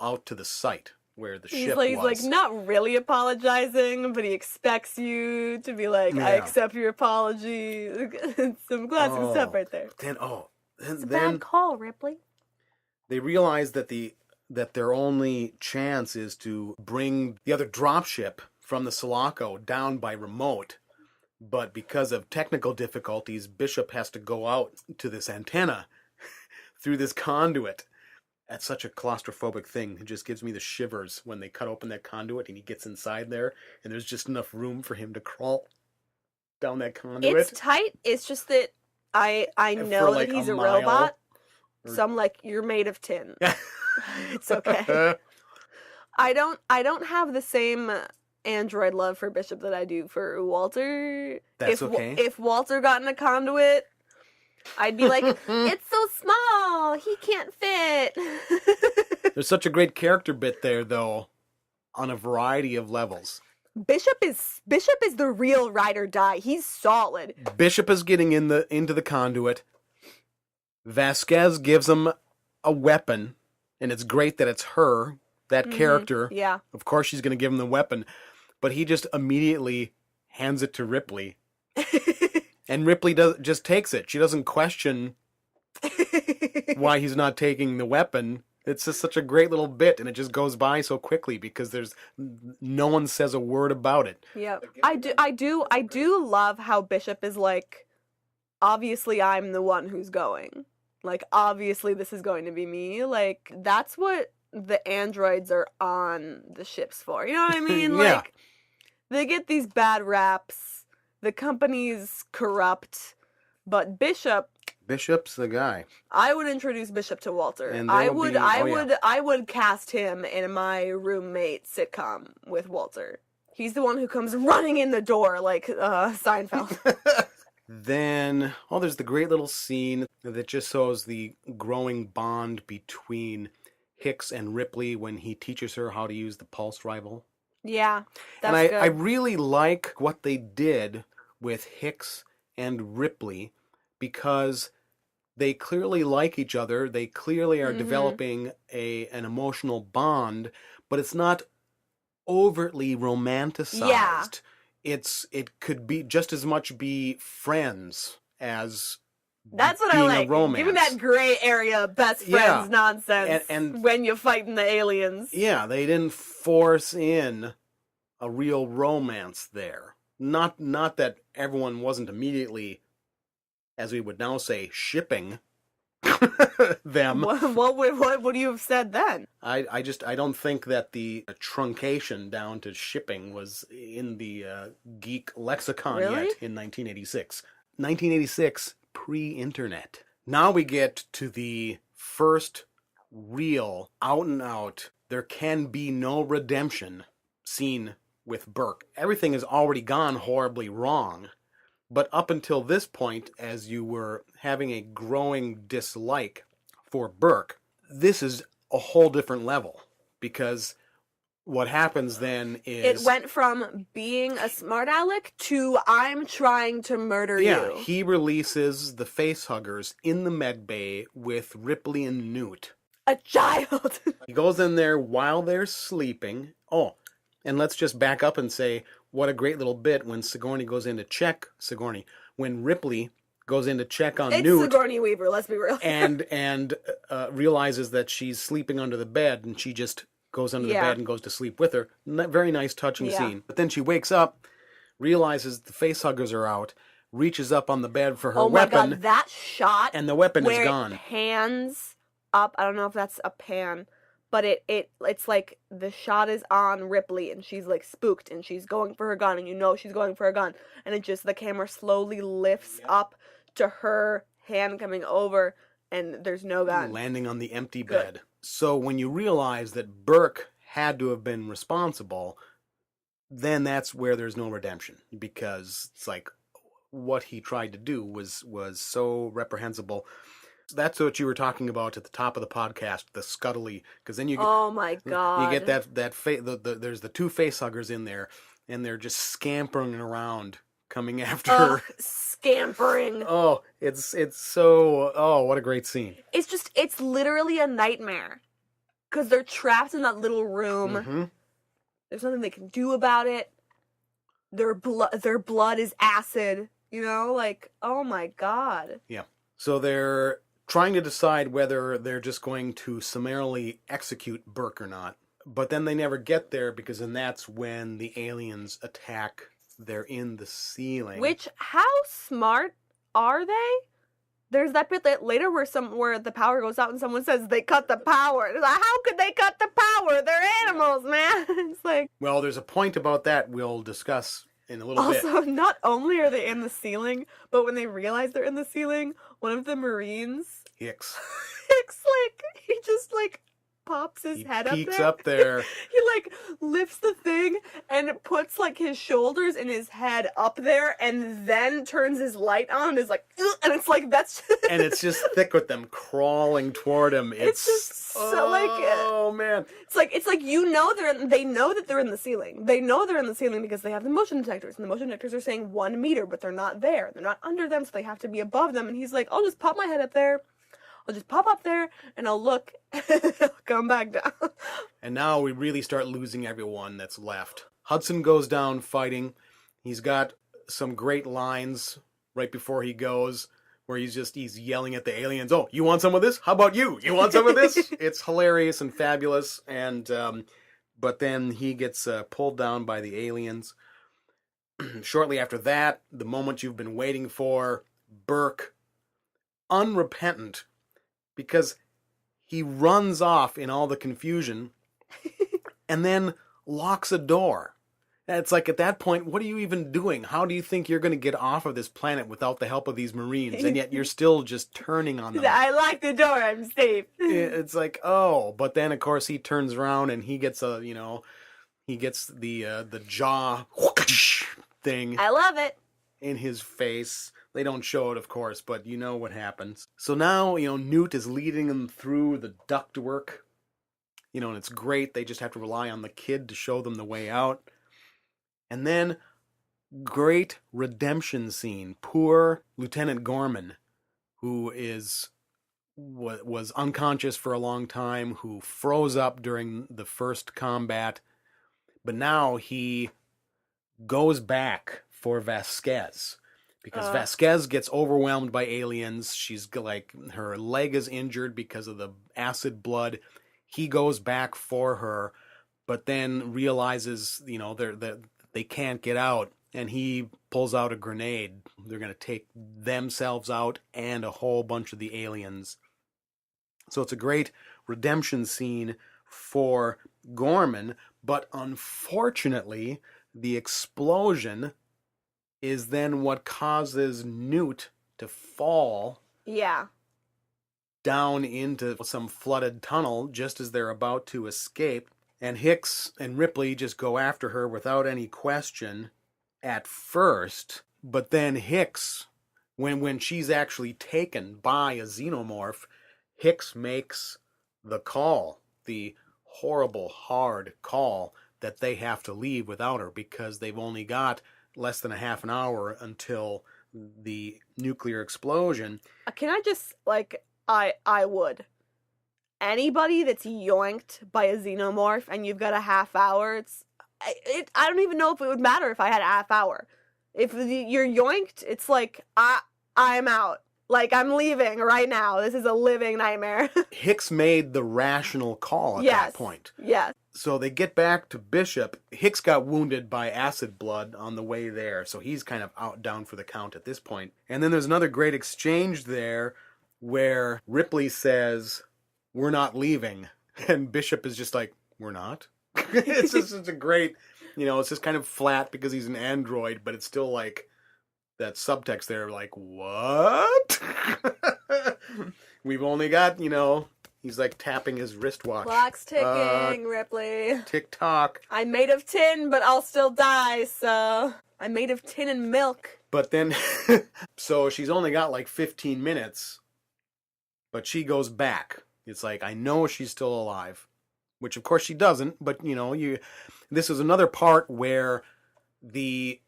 out to the site where the ship was. He's like not really apologizing, but he expects you to be like, I accept your apology. Some classic stuff right there. It's a bad call, Ripley. They realize that their only chance is to bring the other dropship from the Sulaco down by remote. But because of technical difficulties, Bishop has to go out to this antenna through this conduit. That's such a claustrophobic thing. It just gives me the shivers when they cut open that conduit and he gets inside there and there's just enough room for him to crawl down that conduit. It's tight. It's just that I know that he's a robot. So I'm like, you're made of tin. It's okay. I don't have the same android love for Bishop that I do for Walter. That's okay. If Walter got in a conduit, I'd be like, it's so small, he can't fit. There's such a great character bit there, though, on a variety of levels. Bishop is the real ride or die. He's solid. Bishop is getting into the conduit. Vasquez gives him a weapon, and it's great that it's her, that character. Yeah. Of course she's going to give him the weapon, but he just immediately hands it to Ripley. And Ripley just takes it. She doesn't question why he's not taking the weapon. It's just such a great little bit, and it just goes by so quickly because no one says a word about it. Yeah, I do love how Bishop is like, obviously I'm the one who's going. Like, obviously this is going to be me. Like, that's what the androids are on the ships for. You know what I mean? Yeah. Like, they get these bad raps. The company's corrupt, but Bishop's the guy. I would introduce Bishop to Walter. And I would cast him in my roommate sitcom with Walter. He's the one who comes running in the door like Seinfeld. Then, there's the great little scene that just shows the growing bond between Hicks and Ripley when he teaches her how to use the pulse rifle. Yeah, that's good. And I really like what they did with Hicks and Ripley because They clearly like each other. They clearly are Mhm. developing an emotional bond, but it's not overtly romanticized. It could be just as much be friends as That's what I being like. a romance. Give me that gray area best friends Yeah. nonsense And when you're fighting the aliens. yeah, they didn't force in a real romance there. Not that everyone wasn't immediately, as we would now say, shipping them. What would you have said then? I don't think that the truncation down to shipping was in the geek lexicon Really? yet in 1986. 1986, pre-internet. Now we get to the first real, out and out, there can be no redemption scene with Burke. Everything has already gone horribly wrong. But up until this point, as you were having a growing dislike for Burke, this is a whole different level. Because what happens then is... It went from being a smart aleck to I'm trying to murder you. He releases the Facehuggers in the med bay with Ripley and Newt. A child! He goes in there while they're sleeping. Oh, and let's just back up and say, what a great little bit when when Ripley goes in to check on It's Newt. Sigourney Weaver, let's be real. and realizes that she's sleeping under the bed, and she just goes under the bed and goes to sleep with her. Very nice, touching scene. But then she wakes up, realizes the Facehuggers are out, reaches up on the bed for her weapon. Oh my god, that shot and the weapon is gone. It pans up, I don't know if that's a pan, but it's like the shot is on Ripley and she's like spooked and she's going for her gun and you know she's going for her gun and it just, the camera slowly lifts up to her hand coming over and there's no gun. Landing on the empty bed. So when you realize that Burke had to have been responsible, then that's where there's no redemption, because it's like what he tried to do was so reprehensible. That's what you were talking about at the top of the podcast, the scuttly, because then you get, oh my god, you get there's the two facehuggers in there, and they're just scampering around, coming after her. Scampering. Oh, it's so, oh, what a great scene. It's literally a nightmare, because they're trapped in that little room. Mm-hmm. There's nothing they can do about it. Their blood is acid. You know, like, oh my god. Yeah. So they're trying to decide whether they're just going to summarily execute Burke or not. But then they never get there, because then that's when the aliens attack. They're in the ceiling. Which, how smart are they? There's that bit that later where the power goes out and someone says they cut the power. It's like, how could they cut the power? They're animals, man. It's like... Well, there's a point about that we'll discuss in a little bit. Also, not only are they in the ceiling, but when they realize they're in the ceiling, one of the Marines... Hicks. he just, pops his head up there. He peeks up there. He, lifts the thing and puts, his shoulders and his head up there and then turns his light on and is like, ugh, and it's like, that's... And it's just thick with them crawling toward him. It's just so, oh, man. It's like, they know that they're in the ceiling. They know they're in the ceiling because they have the motion detectors, and the motion detectors are saying 1 meter, but they're not there. They're not under them, so they have to be above them, and he's like, I'll just pop my head up there. I'll just pop up there, and I'll look, and I'll come back down. And now we really start losing everyone that's left. Hudson goes down fighting. He's got some great lines right before he goes, where he's yelling at the aliens, oh, you want some of this? How about you? You want some of this? It's hilarious and fabulous, and but then he gets pulled down by the aliens. Shortly after that, the moment you've been waiting for, Burke, unrepentant, because he runs off in all the confusion and then locks a door. And it's like, at that point, what are you even doing? How do you think you're going to get off of this planet without the help of these Marines? And yet you're still just turning on them. I locked the door, I'm safe. It's like, oh, but then of course he turns around and he gets the jaw thing. I love it. In his face. They don't show it, of course, but you know what happens. So now, Newt is leading them through the ductwork. And it's great. They just have to rely on the kid to show them the way out. And then, great redemption scene. Poor Lieutenant Gorman, who was unconscious for a long time, who froze up during the first combat, but now he goes back for Vasquez because Vasquez gets overwhelmed by aliens. She's like, her leg is injured because of the acid blood. He goes back for her, but then realizes, they can't get out, and he pulls out a grenade. They're going to take themselves out and a whole bunch of the aliens. So it's a great redemption scene for Gorman, but unfortunately, the explosion is then what causes Newt to fall down into some flooded tunnel just as they're about to escape. And Hicks and Ripley just go after her without any question at first. But then Hicks, when she's actually taken by a xenomorph, Hicks makes the call, the horrible, hard call that they have to leave without her because they've only got less than a half an hour until the nuclear explosion. Can I just, I would. Anybody that's yoinked by a xenomorph and you've got a half hour, I don't even know if it would matter if I had a half hour. If you're yoinked, it's like, I'm out. Like, I'm leaving right now. This is a living nightmare. Hicks made the rational call at that point. Yes. So they get back to Bishop. Hicks got wounded by acid blood on the way there, so he's kind of down for the count at this point. And then there's another great exchange there where Ripley says, "We're not leaving." And Bishop is just like, "We're not?" It's a great, it's just kind of flat because he's an android, but it's still like that subtext there, like, what? We've only got, he's like tapping his wristwatch. Clock's ticking, Ripley. Tick tock. I'm made of tin, but I'll still die, so I'm made of tin and milk. But then, so she's only got like 15 minutes, but she goes back. It's like, I know she's still alive, which of course she doesn't, but this is another part where the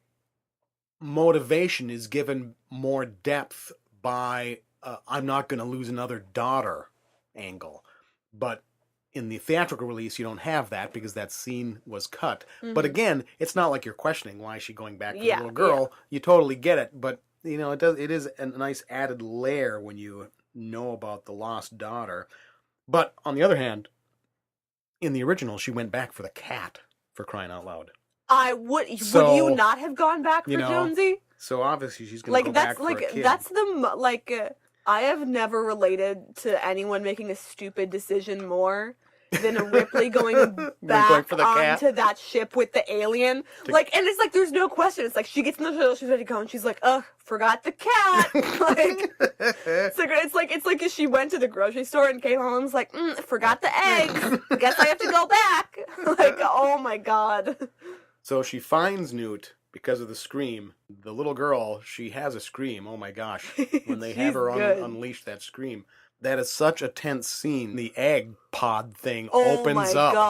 motivation is given more depth by I'm not going to lose another daughter angle. But in the theatrical release, you don't have that because that scene was cut. Mm-hmm. But again, it's not like you're questioning why is she going back to the little girl. Yeah. You totally get it. But, it is a nice added layer when you know about the lost daughter. But on the other hand, in the original, she went back for the cat, for crying out loud. Would you not have gone back for Jonesy? So obviously she's going to go back for a kid. That's I have never related to anyone making a stupid decision more than a Ripley going back for the onto cat. That ship with the alien. And it's like, there's no question. It's like, she gets in the shuttle, she's ready to go, and she's like, forgot the cat. It's like if she went to the grocery store and came home and was like, forgot the eggs. Guess I have to go back. Oh my God. So she finds Newt because of the scream. The little girl, she has a scream. Oh my gosh. When they have her unleash that scream. That is such a tense scene. The egg pod thing opens up. Oh my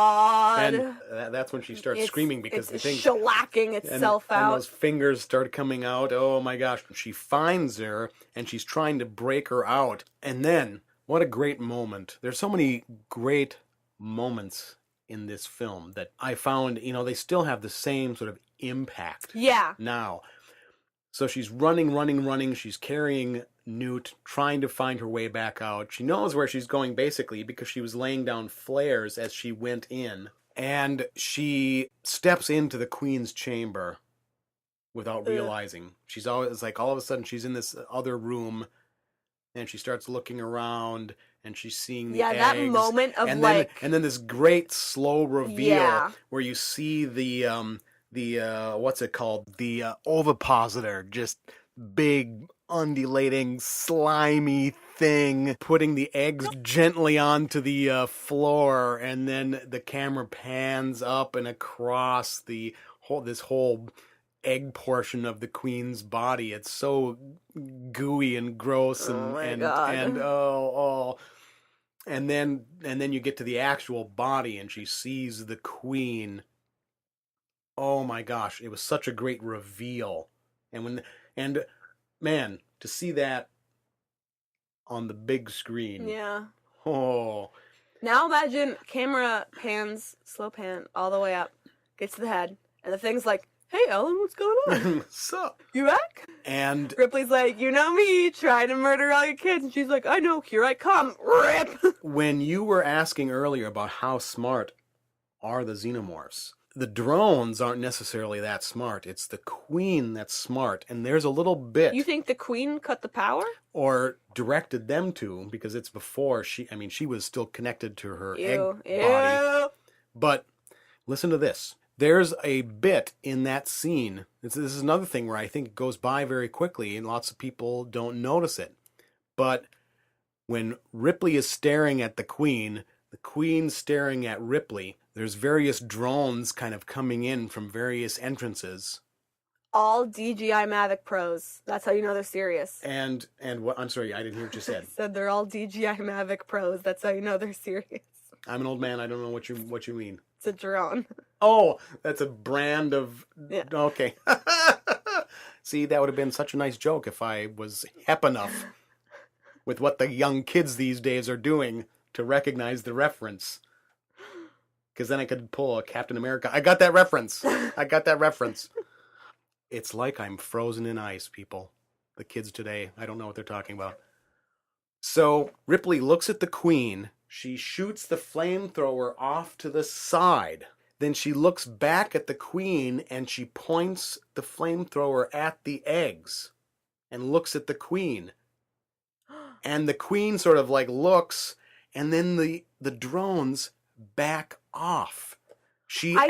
God. And that's when she starts screaming because the thing shellacking itself out. And those fingers start coming out. Oh my gosh. She finds her and she's trying to break her out. And then, what a great moment. There's so many great moments in this film that I found, they still have the same sort of impact. Yeah. Now. So she's running. She's carrying Newt, trying to find her way back out. She knows where she's going, basically, because she was laying down flares as she went in. And she steps into the Queen's chamber without realizing. She's always like, all of a sudden, she's in this other room, and she starts looking around, and she's seeing the eggs. Yeah, that moment of and then this great slow reveal where you see the what's it called? The ovipositor, just big, undulating, slimy thing, putting the eggs gently onto the floor, and then the camera pans up and across this whole egg portion of the Queen's body. It's so gooey and gross and then you get to the actual body and she sees the Queen. Oh my gosh, it was such a great reveal. And man, to see that on the big screen. Yeah. Oh. Now imagine camera pans, slow pan, all the way up, gets to the head, and the thing's like, hey, Ellen, what's going on? Sup? You back? And Ripley's like, you know me, trying to murder all your kids. And she's like, I know, here I come. Rip! when you were asking earlier about how smart are the xenomorphs, the drones aren't necessarily that smart. It's the queen that's smart. And there's a little bit... You think the queen cut the power? Or directed them to, because it's before she was still connected to her egg Ew. body. But listen to this. There's a bit in that scene. This is another thing where I think it goes by very quickly and lots of people don't notice it. But when Ripley is staring at the queen's staring at Ripley, there's various drones kind of coming in from various entrances. All DJI Mavic Pros. That's how you know they're serious. And what? I'm sorry, I didn't hear what you said. Said they're all DJI Mavic Pros. That's how you know they're serious. I'm an old man. I don't know what you mean. It's a drone. Oh, that's a brand of... Yeah. Okay. See, that would have been such a nice joke if I was hep enough with what the young kids these days are doing to recognize the reference. Because then I could pull a Captain America. I got that reference. It's like I'm frozen in ice, people. The kids today, I don't know what they're talking about. So Ripley looks at the queen. She shoots the flamethrower off to the side. Then she looks back at the queen and she points the flamethrower at the eggs and looks at the queen. And the queen sort of like looks, and then the drones back off. I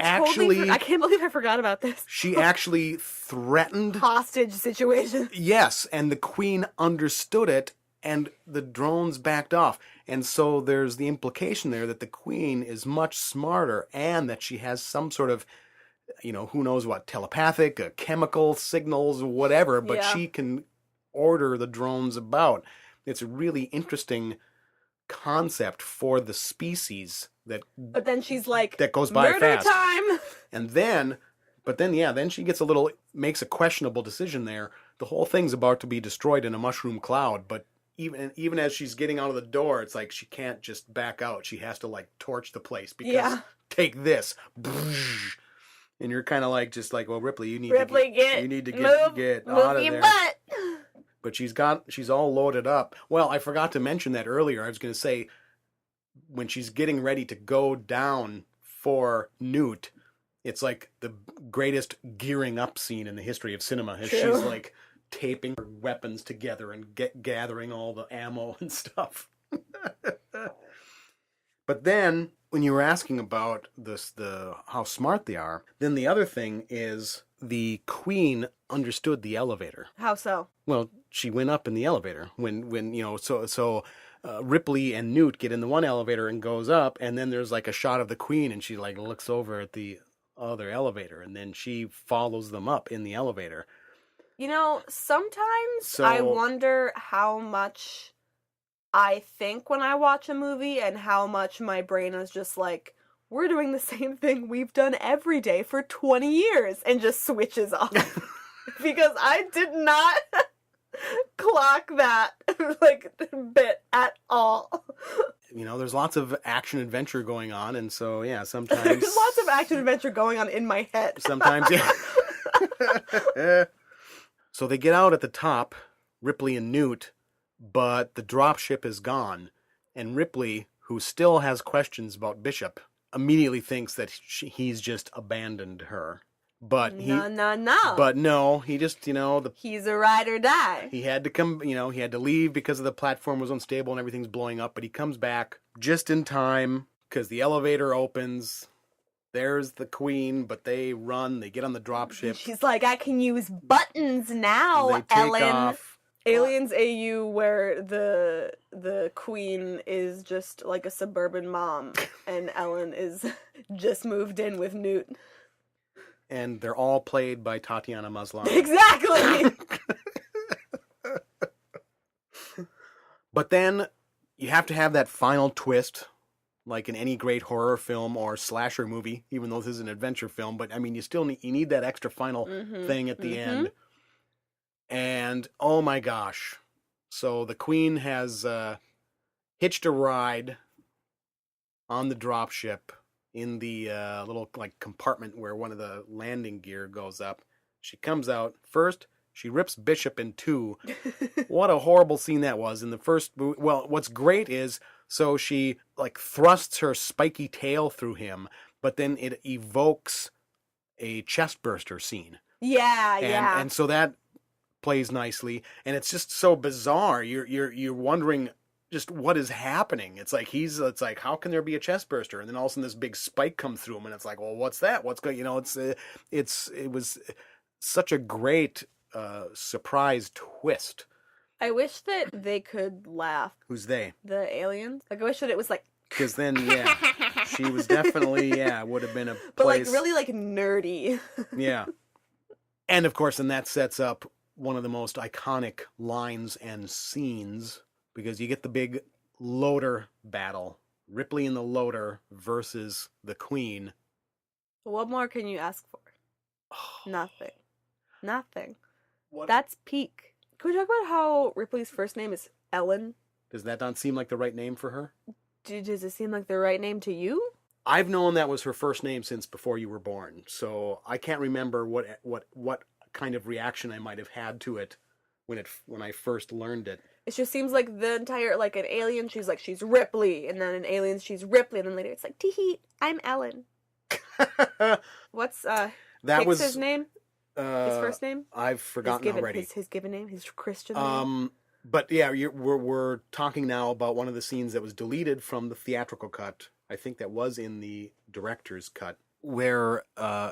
can't believe I forgot about this. She actually threatened... Hostage situation. Yes, and the queen understood it, and the drones backed off. And so there's the implication there that the queen is much smarter and that she has some sort of, who knows what, telepathic, chemical signals, whatever, but she can order the drones about. It's a really interesting concept for the species but then she's like, that goes by murder fast. Time. And then she gets makes a questionable decision there. The whole thing's about to be destroyed in a mushroom cloud, but even as she's getting out of the door, it's like she can't just back out. She has to like torch the place because take this. And you're kind of like, well, Ripley, you need to get out of there. Butt. But she's all loaded up. Well, I forgot to mention that earlier. I was going to say, when she's getting ready to go down for Newt, it's like the greatest gearing up scene in the history of cinema. As she's like taping her weapons together and gathering all the ammo and stuff. But then, when you were asking about how smart they are, then the other thing is the queen understood the elevator. How so? Well, she went up in the elevator when Ripley and Newt get in the one elevator and goes up, and then there's like a shot of the queen, and she like looks over at the other elevator, and then she follows them up in the elevator. Sometimes I wonder how much I think when I watch a movie and how much my brain is just like, we're doing the same thing we've done every day for 20 years, and just switches off. Because I did not clock that bit at all. There's lots of action adventure going on, and so sometimes there's lots of action adventure going on in my head. Sometimes, So they get out at the top, Ripley and Newt, but the dropship is gone, and Ripley, who still has questions about Bishop, immediately thinks that he's just abandoned her. But no. But no, he just, he's a ride or die. He had to come, he had to leave because the platform was unstable and everything's blowing up, but he comes back just in time because the elevator opens. There's the queen, but they get on the dropship. She's like, I can use buttons now, they take Ellen. Off. Aliens AU, where the queen is just like a suburban mom, and Ellen is just moved in with Newt. And they're all played by Tatiana Maslany. Exactly! But then you have to have that final twist, like in any great horror film or slasher movie, even though this is an adventure film. But, you still need that extra final thing at the end. And, oh my gosh, So the Queen has hitched a ride on the dropship in the little like compartment where one of the landing gear goes up. She comes out first. She rips Bishop in two. What a horrible scene that was in the first movie. Well, what's great is so she like thrusts her spiky tail through him, but then it evokes a chest burster scene. Yeah, yeah. And so that plays nicely, and it's just so bizarre. You're wondering just what is happening. It's like how can there be a chest burster? And then all of a sudden this big spike comes through him, and it's like, well, what's that? What's going? It was such a great surprise twist. I wish that they could laugh. Who's they? The aliens. Like I wish that it was like. Because then, yeah, she was definitely would have been a place. But like really like nerdy. Yeah, and of course, then that sets up one of the most iconic lines and scenes, because you get the big loader battle. Ripley and the loader versus the Queen. What more can you ask for? Nothing. Nothing. What? That's peak. Can we talk about how Ripley's first name is Ellen? Does that not seem like the right name for her? Does it seem like the right name to you? I've known that was her first name since before you were born, so I can't remember what kind of reaction I might have had to it when I first learned it. It just seems like the entire, like an alien, she's Ripley, and then in Aliens, she's Ripley, and then later it's like, tee I'm Ellen. What's, Hicks' name? His first name? I've forgotten already. His given name? His Christian name? But yeah, we're talking now about one of the scenes that was deleted from the theatrical cut. I think that was in the director's cut, where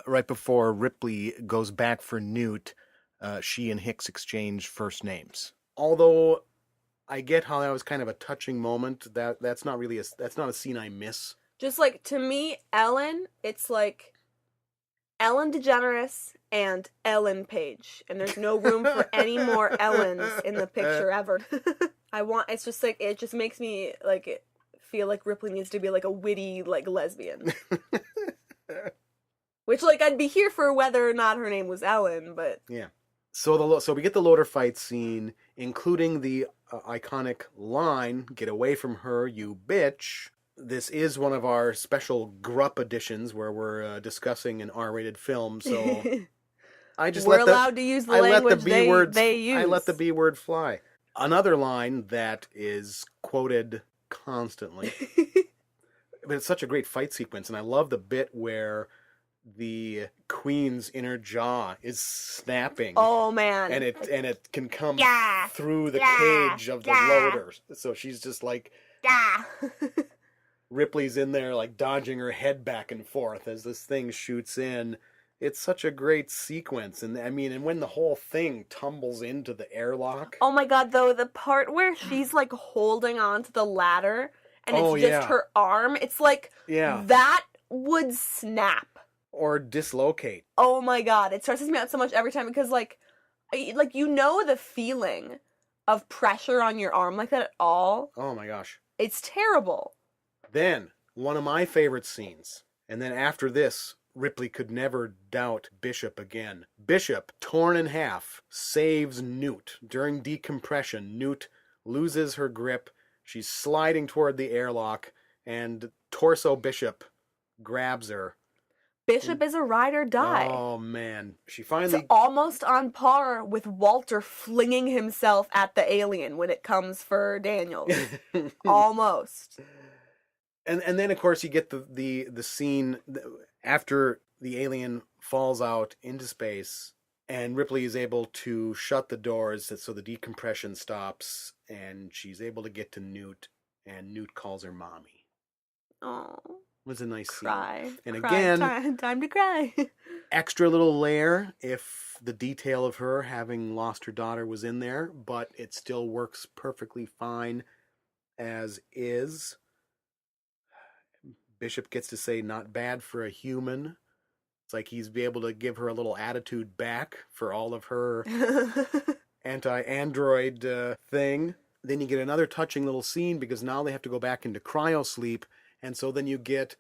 right before Ripley goes back for Newt, she and Hicks exchange first names. Although I get how that was kind of a touching moment, that's not a scene I miss. Just like, to me, Ellen, it's like Ellen DeGeneres and Ellen Page, and there's no room for any more Ellens in the picture ever. It's just like, it just makes me like feel like Ripley needs to be like a witty like lesbian. Which like I'd be here for whether or not her name was Ellen, but yeah. So we get the loader fight scene, including the iconic line, "Get away from her, you bitch." This is one of our special Grupp editions where we're discussing an R-rated film, so I just we're allowed to use the language they use. I let the B word fly. Another line that is quoted constantly, but it's such a great fight sequence, and I love the bit where the Queen's inner jaw is snapping. Oh man! And it can come through the cage of the loader, so she's just like. Ripley's in there like dodging her head back and forth as this thing shoots in. It's such a great sequence, and when the whole thing tumbles into the airlock. Oh my god, though, the part where she's like holding on to the ladder and it's just her arm, it's like that would snap. Or dislocate. Oh my god, it stresses me out so much every time because like the feeling of pressure on your arm like that at all. Oh my gosh. It's terrible. Then, one of my favorite scenes. And then after this, Ripley could never doubt Bishop again. Bishop, torn in half, saves Newt. During decompression, Newt loses her grip. She's sliding toward the airlock, and Torso Bishop grabs her. Bishop is a ride or die. Oh, man. She finally... It's almost on par with Walter flinging himself at the alien when it comes for Daniels. Almost. And then, of course, you get the scene after the alien falls out into space, and Ripley is able to shut the doors so the decompression stops, and she's able to get to Newt, and Newt calls her mommy. Oh. It was a nice cry. scene. And cry, again, time to cry. Extra little layer if the detail of her having lost her daughter was in there, but it still works perfectly fine as is. Bishop gets to say not bad for a human. It's like he's be able to give her a little attitude back for all of her anti-android thing. Then you get another touching little scene because now they have to go back into cryosleep, and so then you get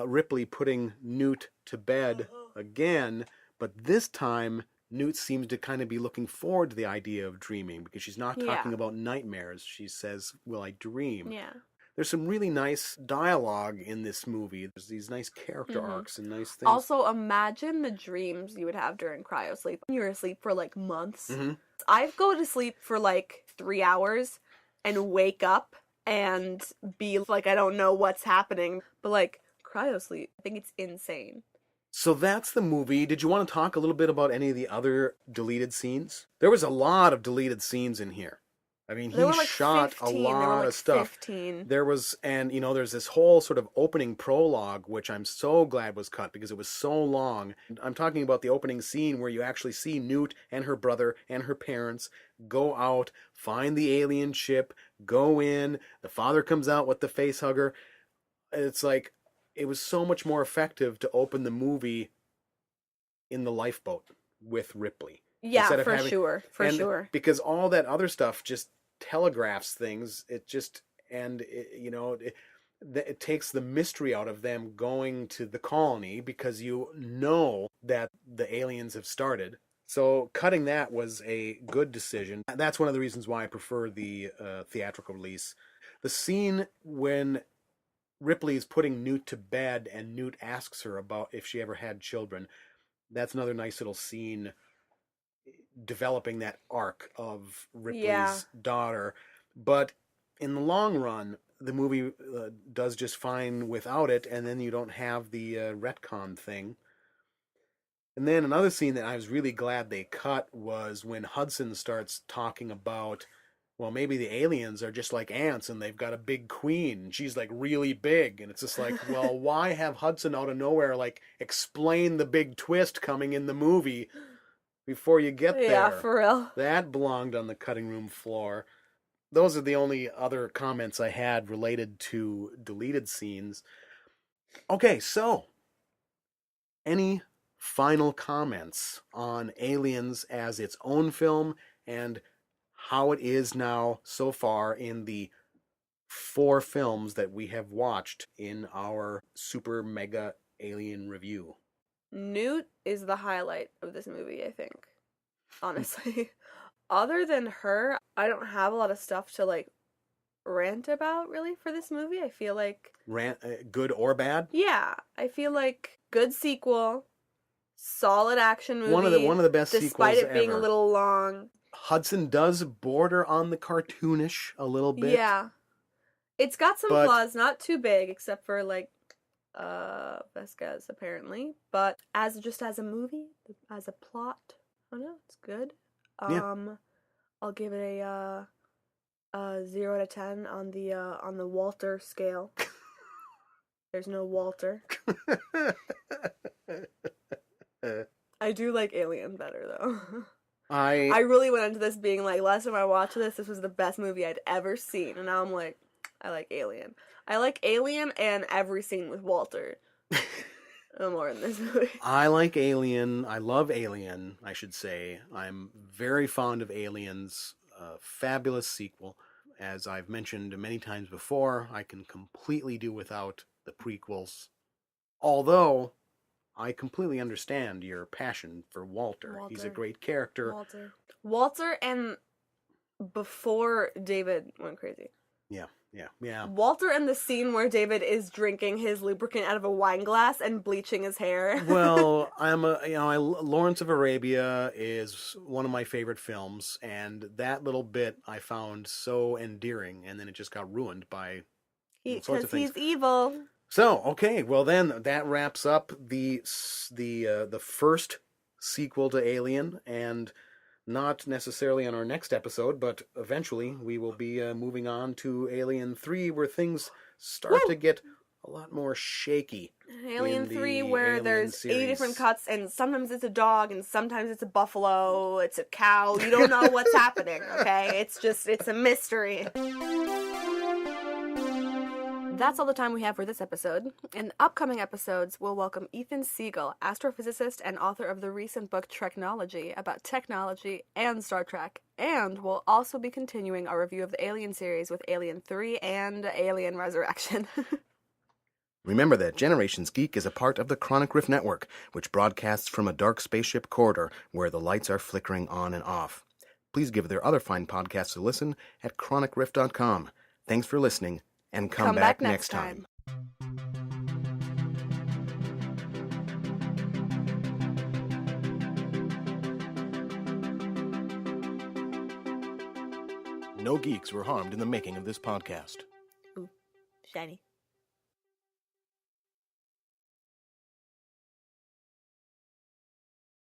Ripley putting Newt to bed again, but this time Newt seems to kind of be looking forward to the idea of dreaming because she's not talking about nightmares. She says, will I dream? Yeah. There's some really nice dialogue in this movie. There's these nice character arcs and nice things. Also, imagine the dreams you would have during cryosleep. You're asleep for like months. Mm-hmm. I go to sleep for like 3 hours and wake up and be like, I don't know what's happening. But like, cryosleep, I think it's insane. So that's the movie. Did you want to talk a little bit about any of the other deleted scenes? There was a lot of deleted scenes in here. I mean, he shot 15. a lot of stuff. 15. There was, and you know, there's this whole sort of opening prologue, which I'm so glad was cut because it was so long. I'm talking about the opening scene where you actually see Newt and her brother and her parents go out, find the alien ship, go in. The father comes out with the facehugger. It's like, it was so much more effective to open the movie in the lifeboat with Ripley. Yeah, for sure. Because all that other stuff just telegraphs things. It takes the mystery out of them going to the colony because you know that the aliens have started. So cutting that was a good decision. That's one of the reasons why I prefer the theatrical release. The scene when Ripley is putting Newt to bed and Newt asks her about if she ever had children, that's another nice little scene developing that arc of Ripley's daughter. But in the long run, the movie does just fine without it, and then you don't have the retcon thing. And then another scene that I was really glad they cut was when Hudson starts talking about, well, maybe the aliens are just like ants and they've got a big queen and she's like really big. And it's just like, well, why have Hudson out of nowhere like explain the big twist coming in the movie before you get there? Yeah, for real. That belonged on the cutting room floor. Those are the only other comments I had related to deleted scenes. Okay, so any final comments on Aliens as its own film and how it is now so far in the 4 films that we have watched in our super mega alien review? Newt is the highlight of this movie, I think. Honestly. Other than her, I don't have a lot of stuff to like rant about really for this movie. I feel like good or bad? Yeah, I feel like good sequel, solid action movie. One of the best sequels despite it being ever. A little long. Hudson does border on the cartoonish a little bit. Yeah. It's got some flaws, not too big, except for like Vasquez apparently. But as a movie, as a plot, I don't know, it's good. I'll give it a 0 out of 10 on the Walter scale. There's no Walter. I do like Alien better though. I really went into this being like, last time I watched this was the best movie I'd ever seen, and now I'm like, I like Alien. I like Alien and every scene with Walter. More in this movie. I like Alien. I love Alien, I should say. I'm very fond of Aliens. A fabulous sequel. As I've mentioned many times before, I can completely do without the prequels. Although, I completely understand your passion for Walter. He's a great character. Walter and before David went crazy. Yeah. Walter and the scene where David is drinking his lubricant out of a wine glass and bleaching his hair. Well, Lawrence of Arabia is one of my favorite films, and that little bit I found so endearing, and then it just got ruined by sorts of things. He's evil. So, okay, well then that wraps up the first sequel to Alien, and not necessarily on our next episode, but eventually we will be moving on to Alien 3, where things start to get a lot more shaky. Alien 3, where there's 8 different cuts, and sometimes it's a dog, and sometimes it's a buffalo, it's a cow. You don't know what's happening, okay? It's a mystery. That's all the time we have for this episode. In upcoming episodes, we'll welcome Ethan Siegel, astrophysicist and author of the recent book Treknology, about technology and Star Trek. And we'll also be continuing our review of the Alien series with Alien 3 and Alien Resurrection. Remember that Generations Geek is a part of the Chronic Rift Network, which broadcasts from a dark spaceship corridor where the lights are flickering on and off. Please give their other fine podcasts a listen at chronicrift.com. Thanks for listening, and come back next time. No geeks were harmed in the making of this podcast. Shiny.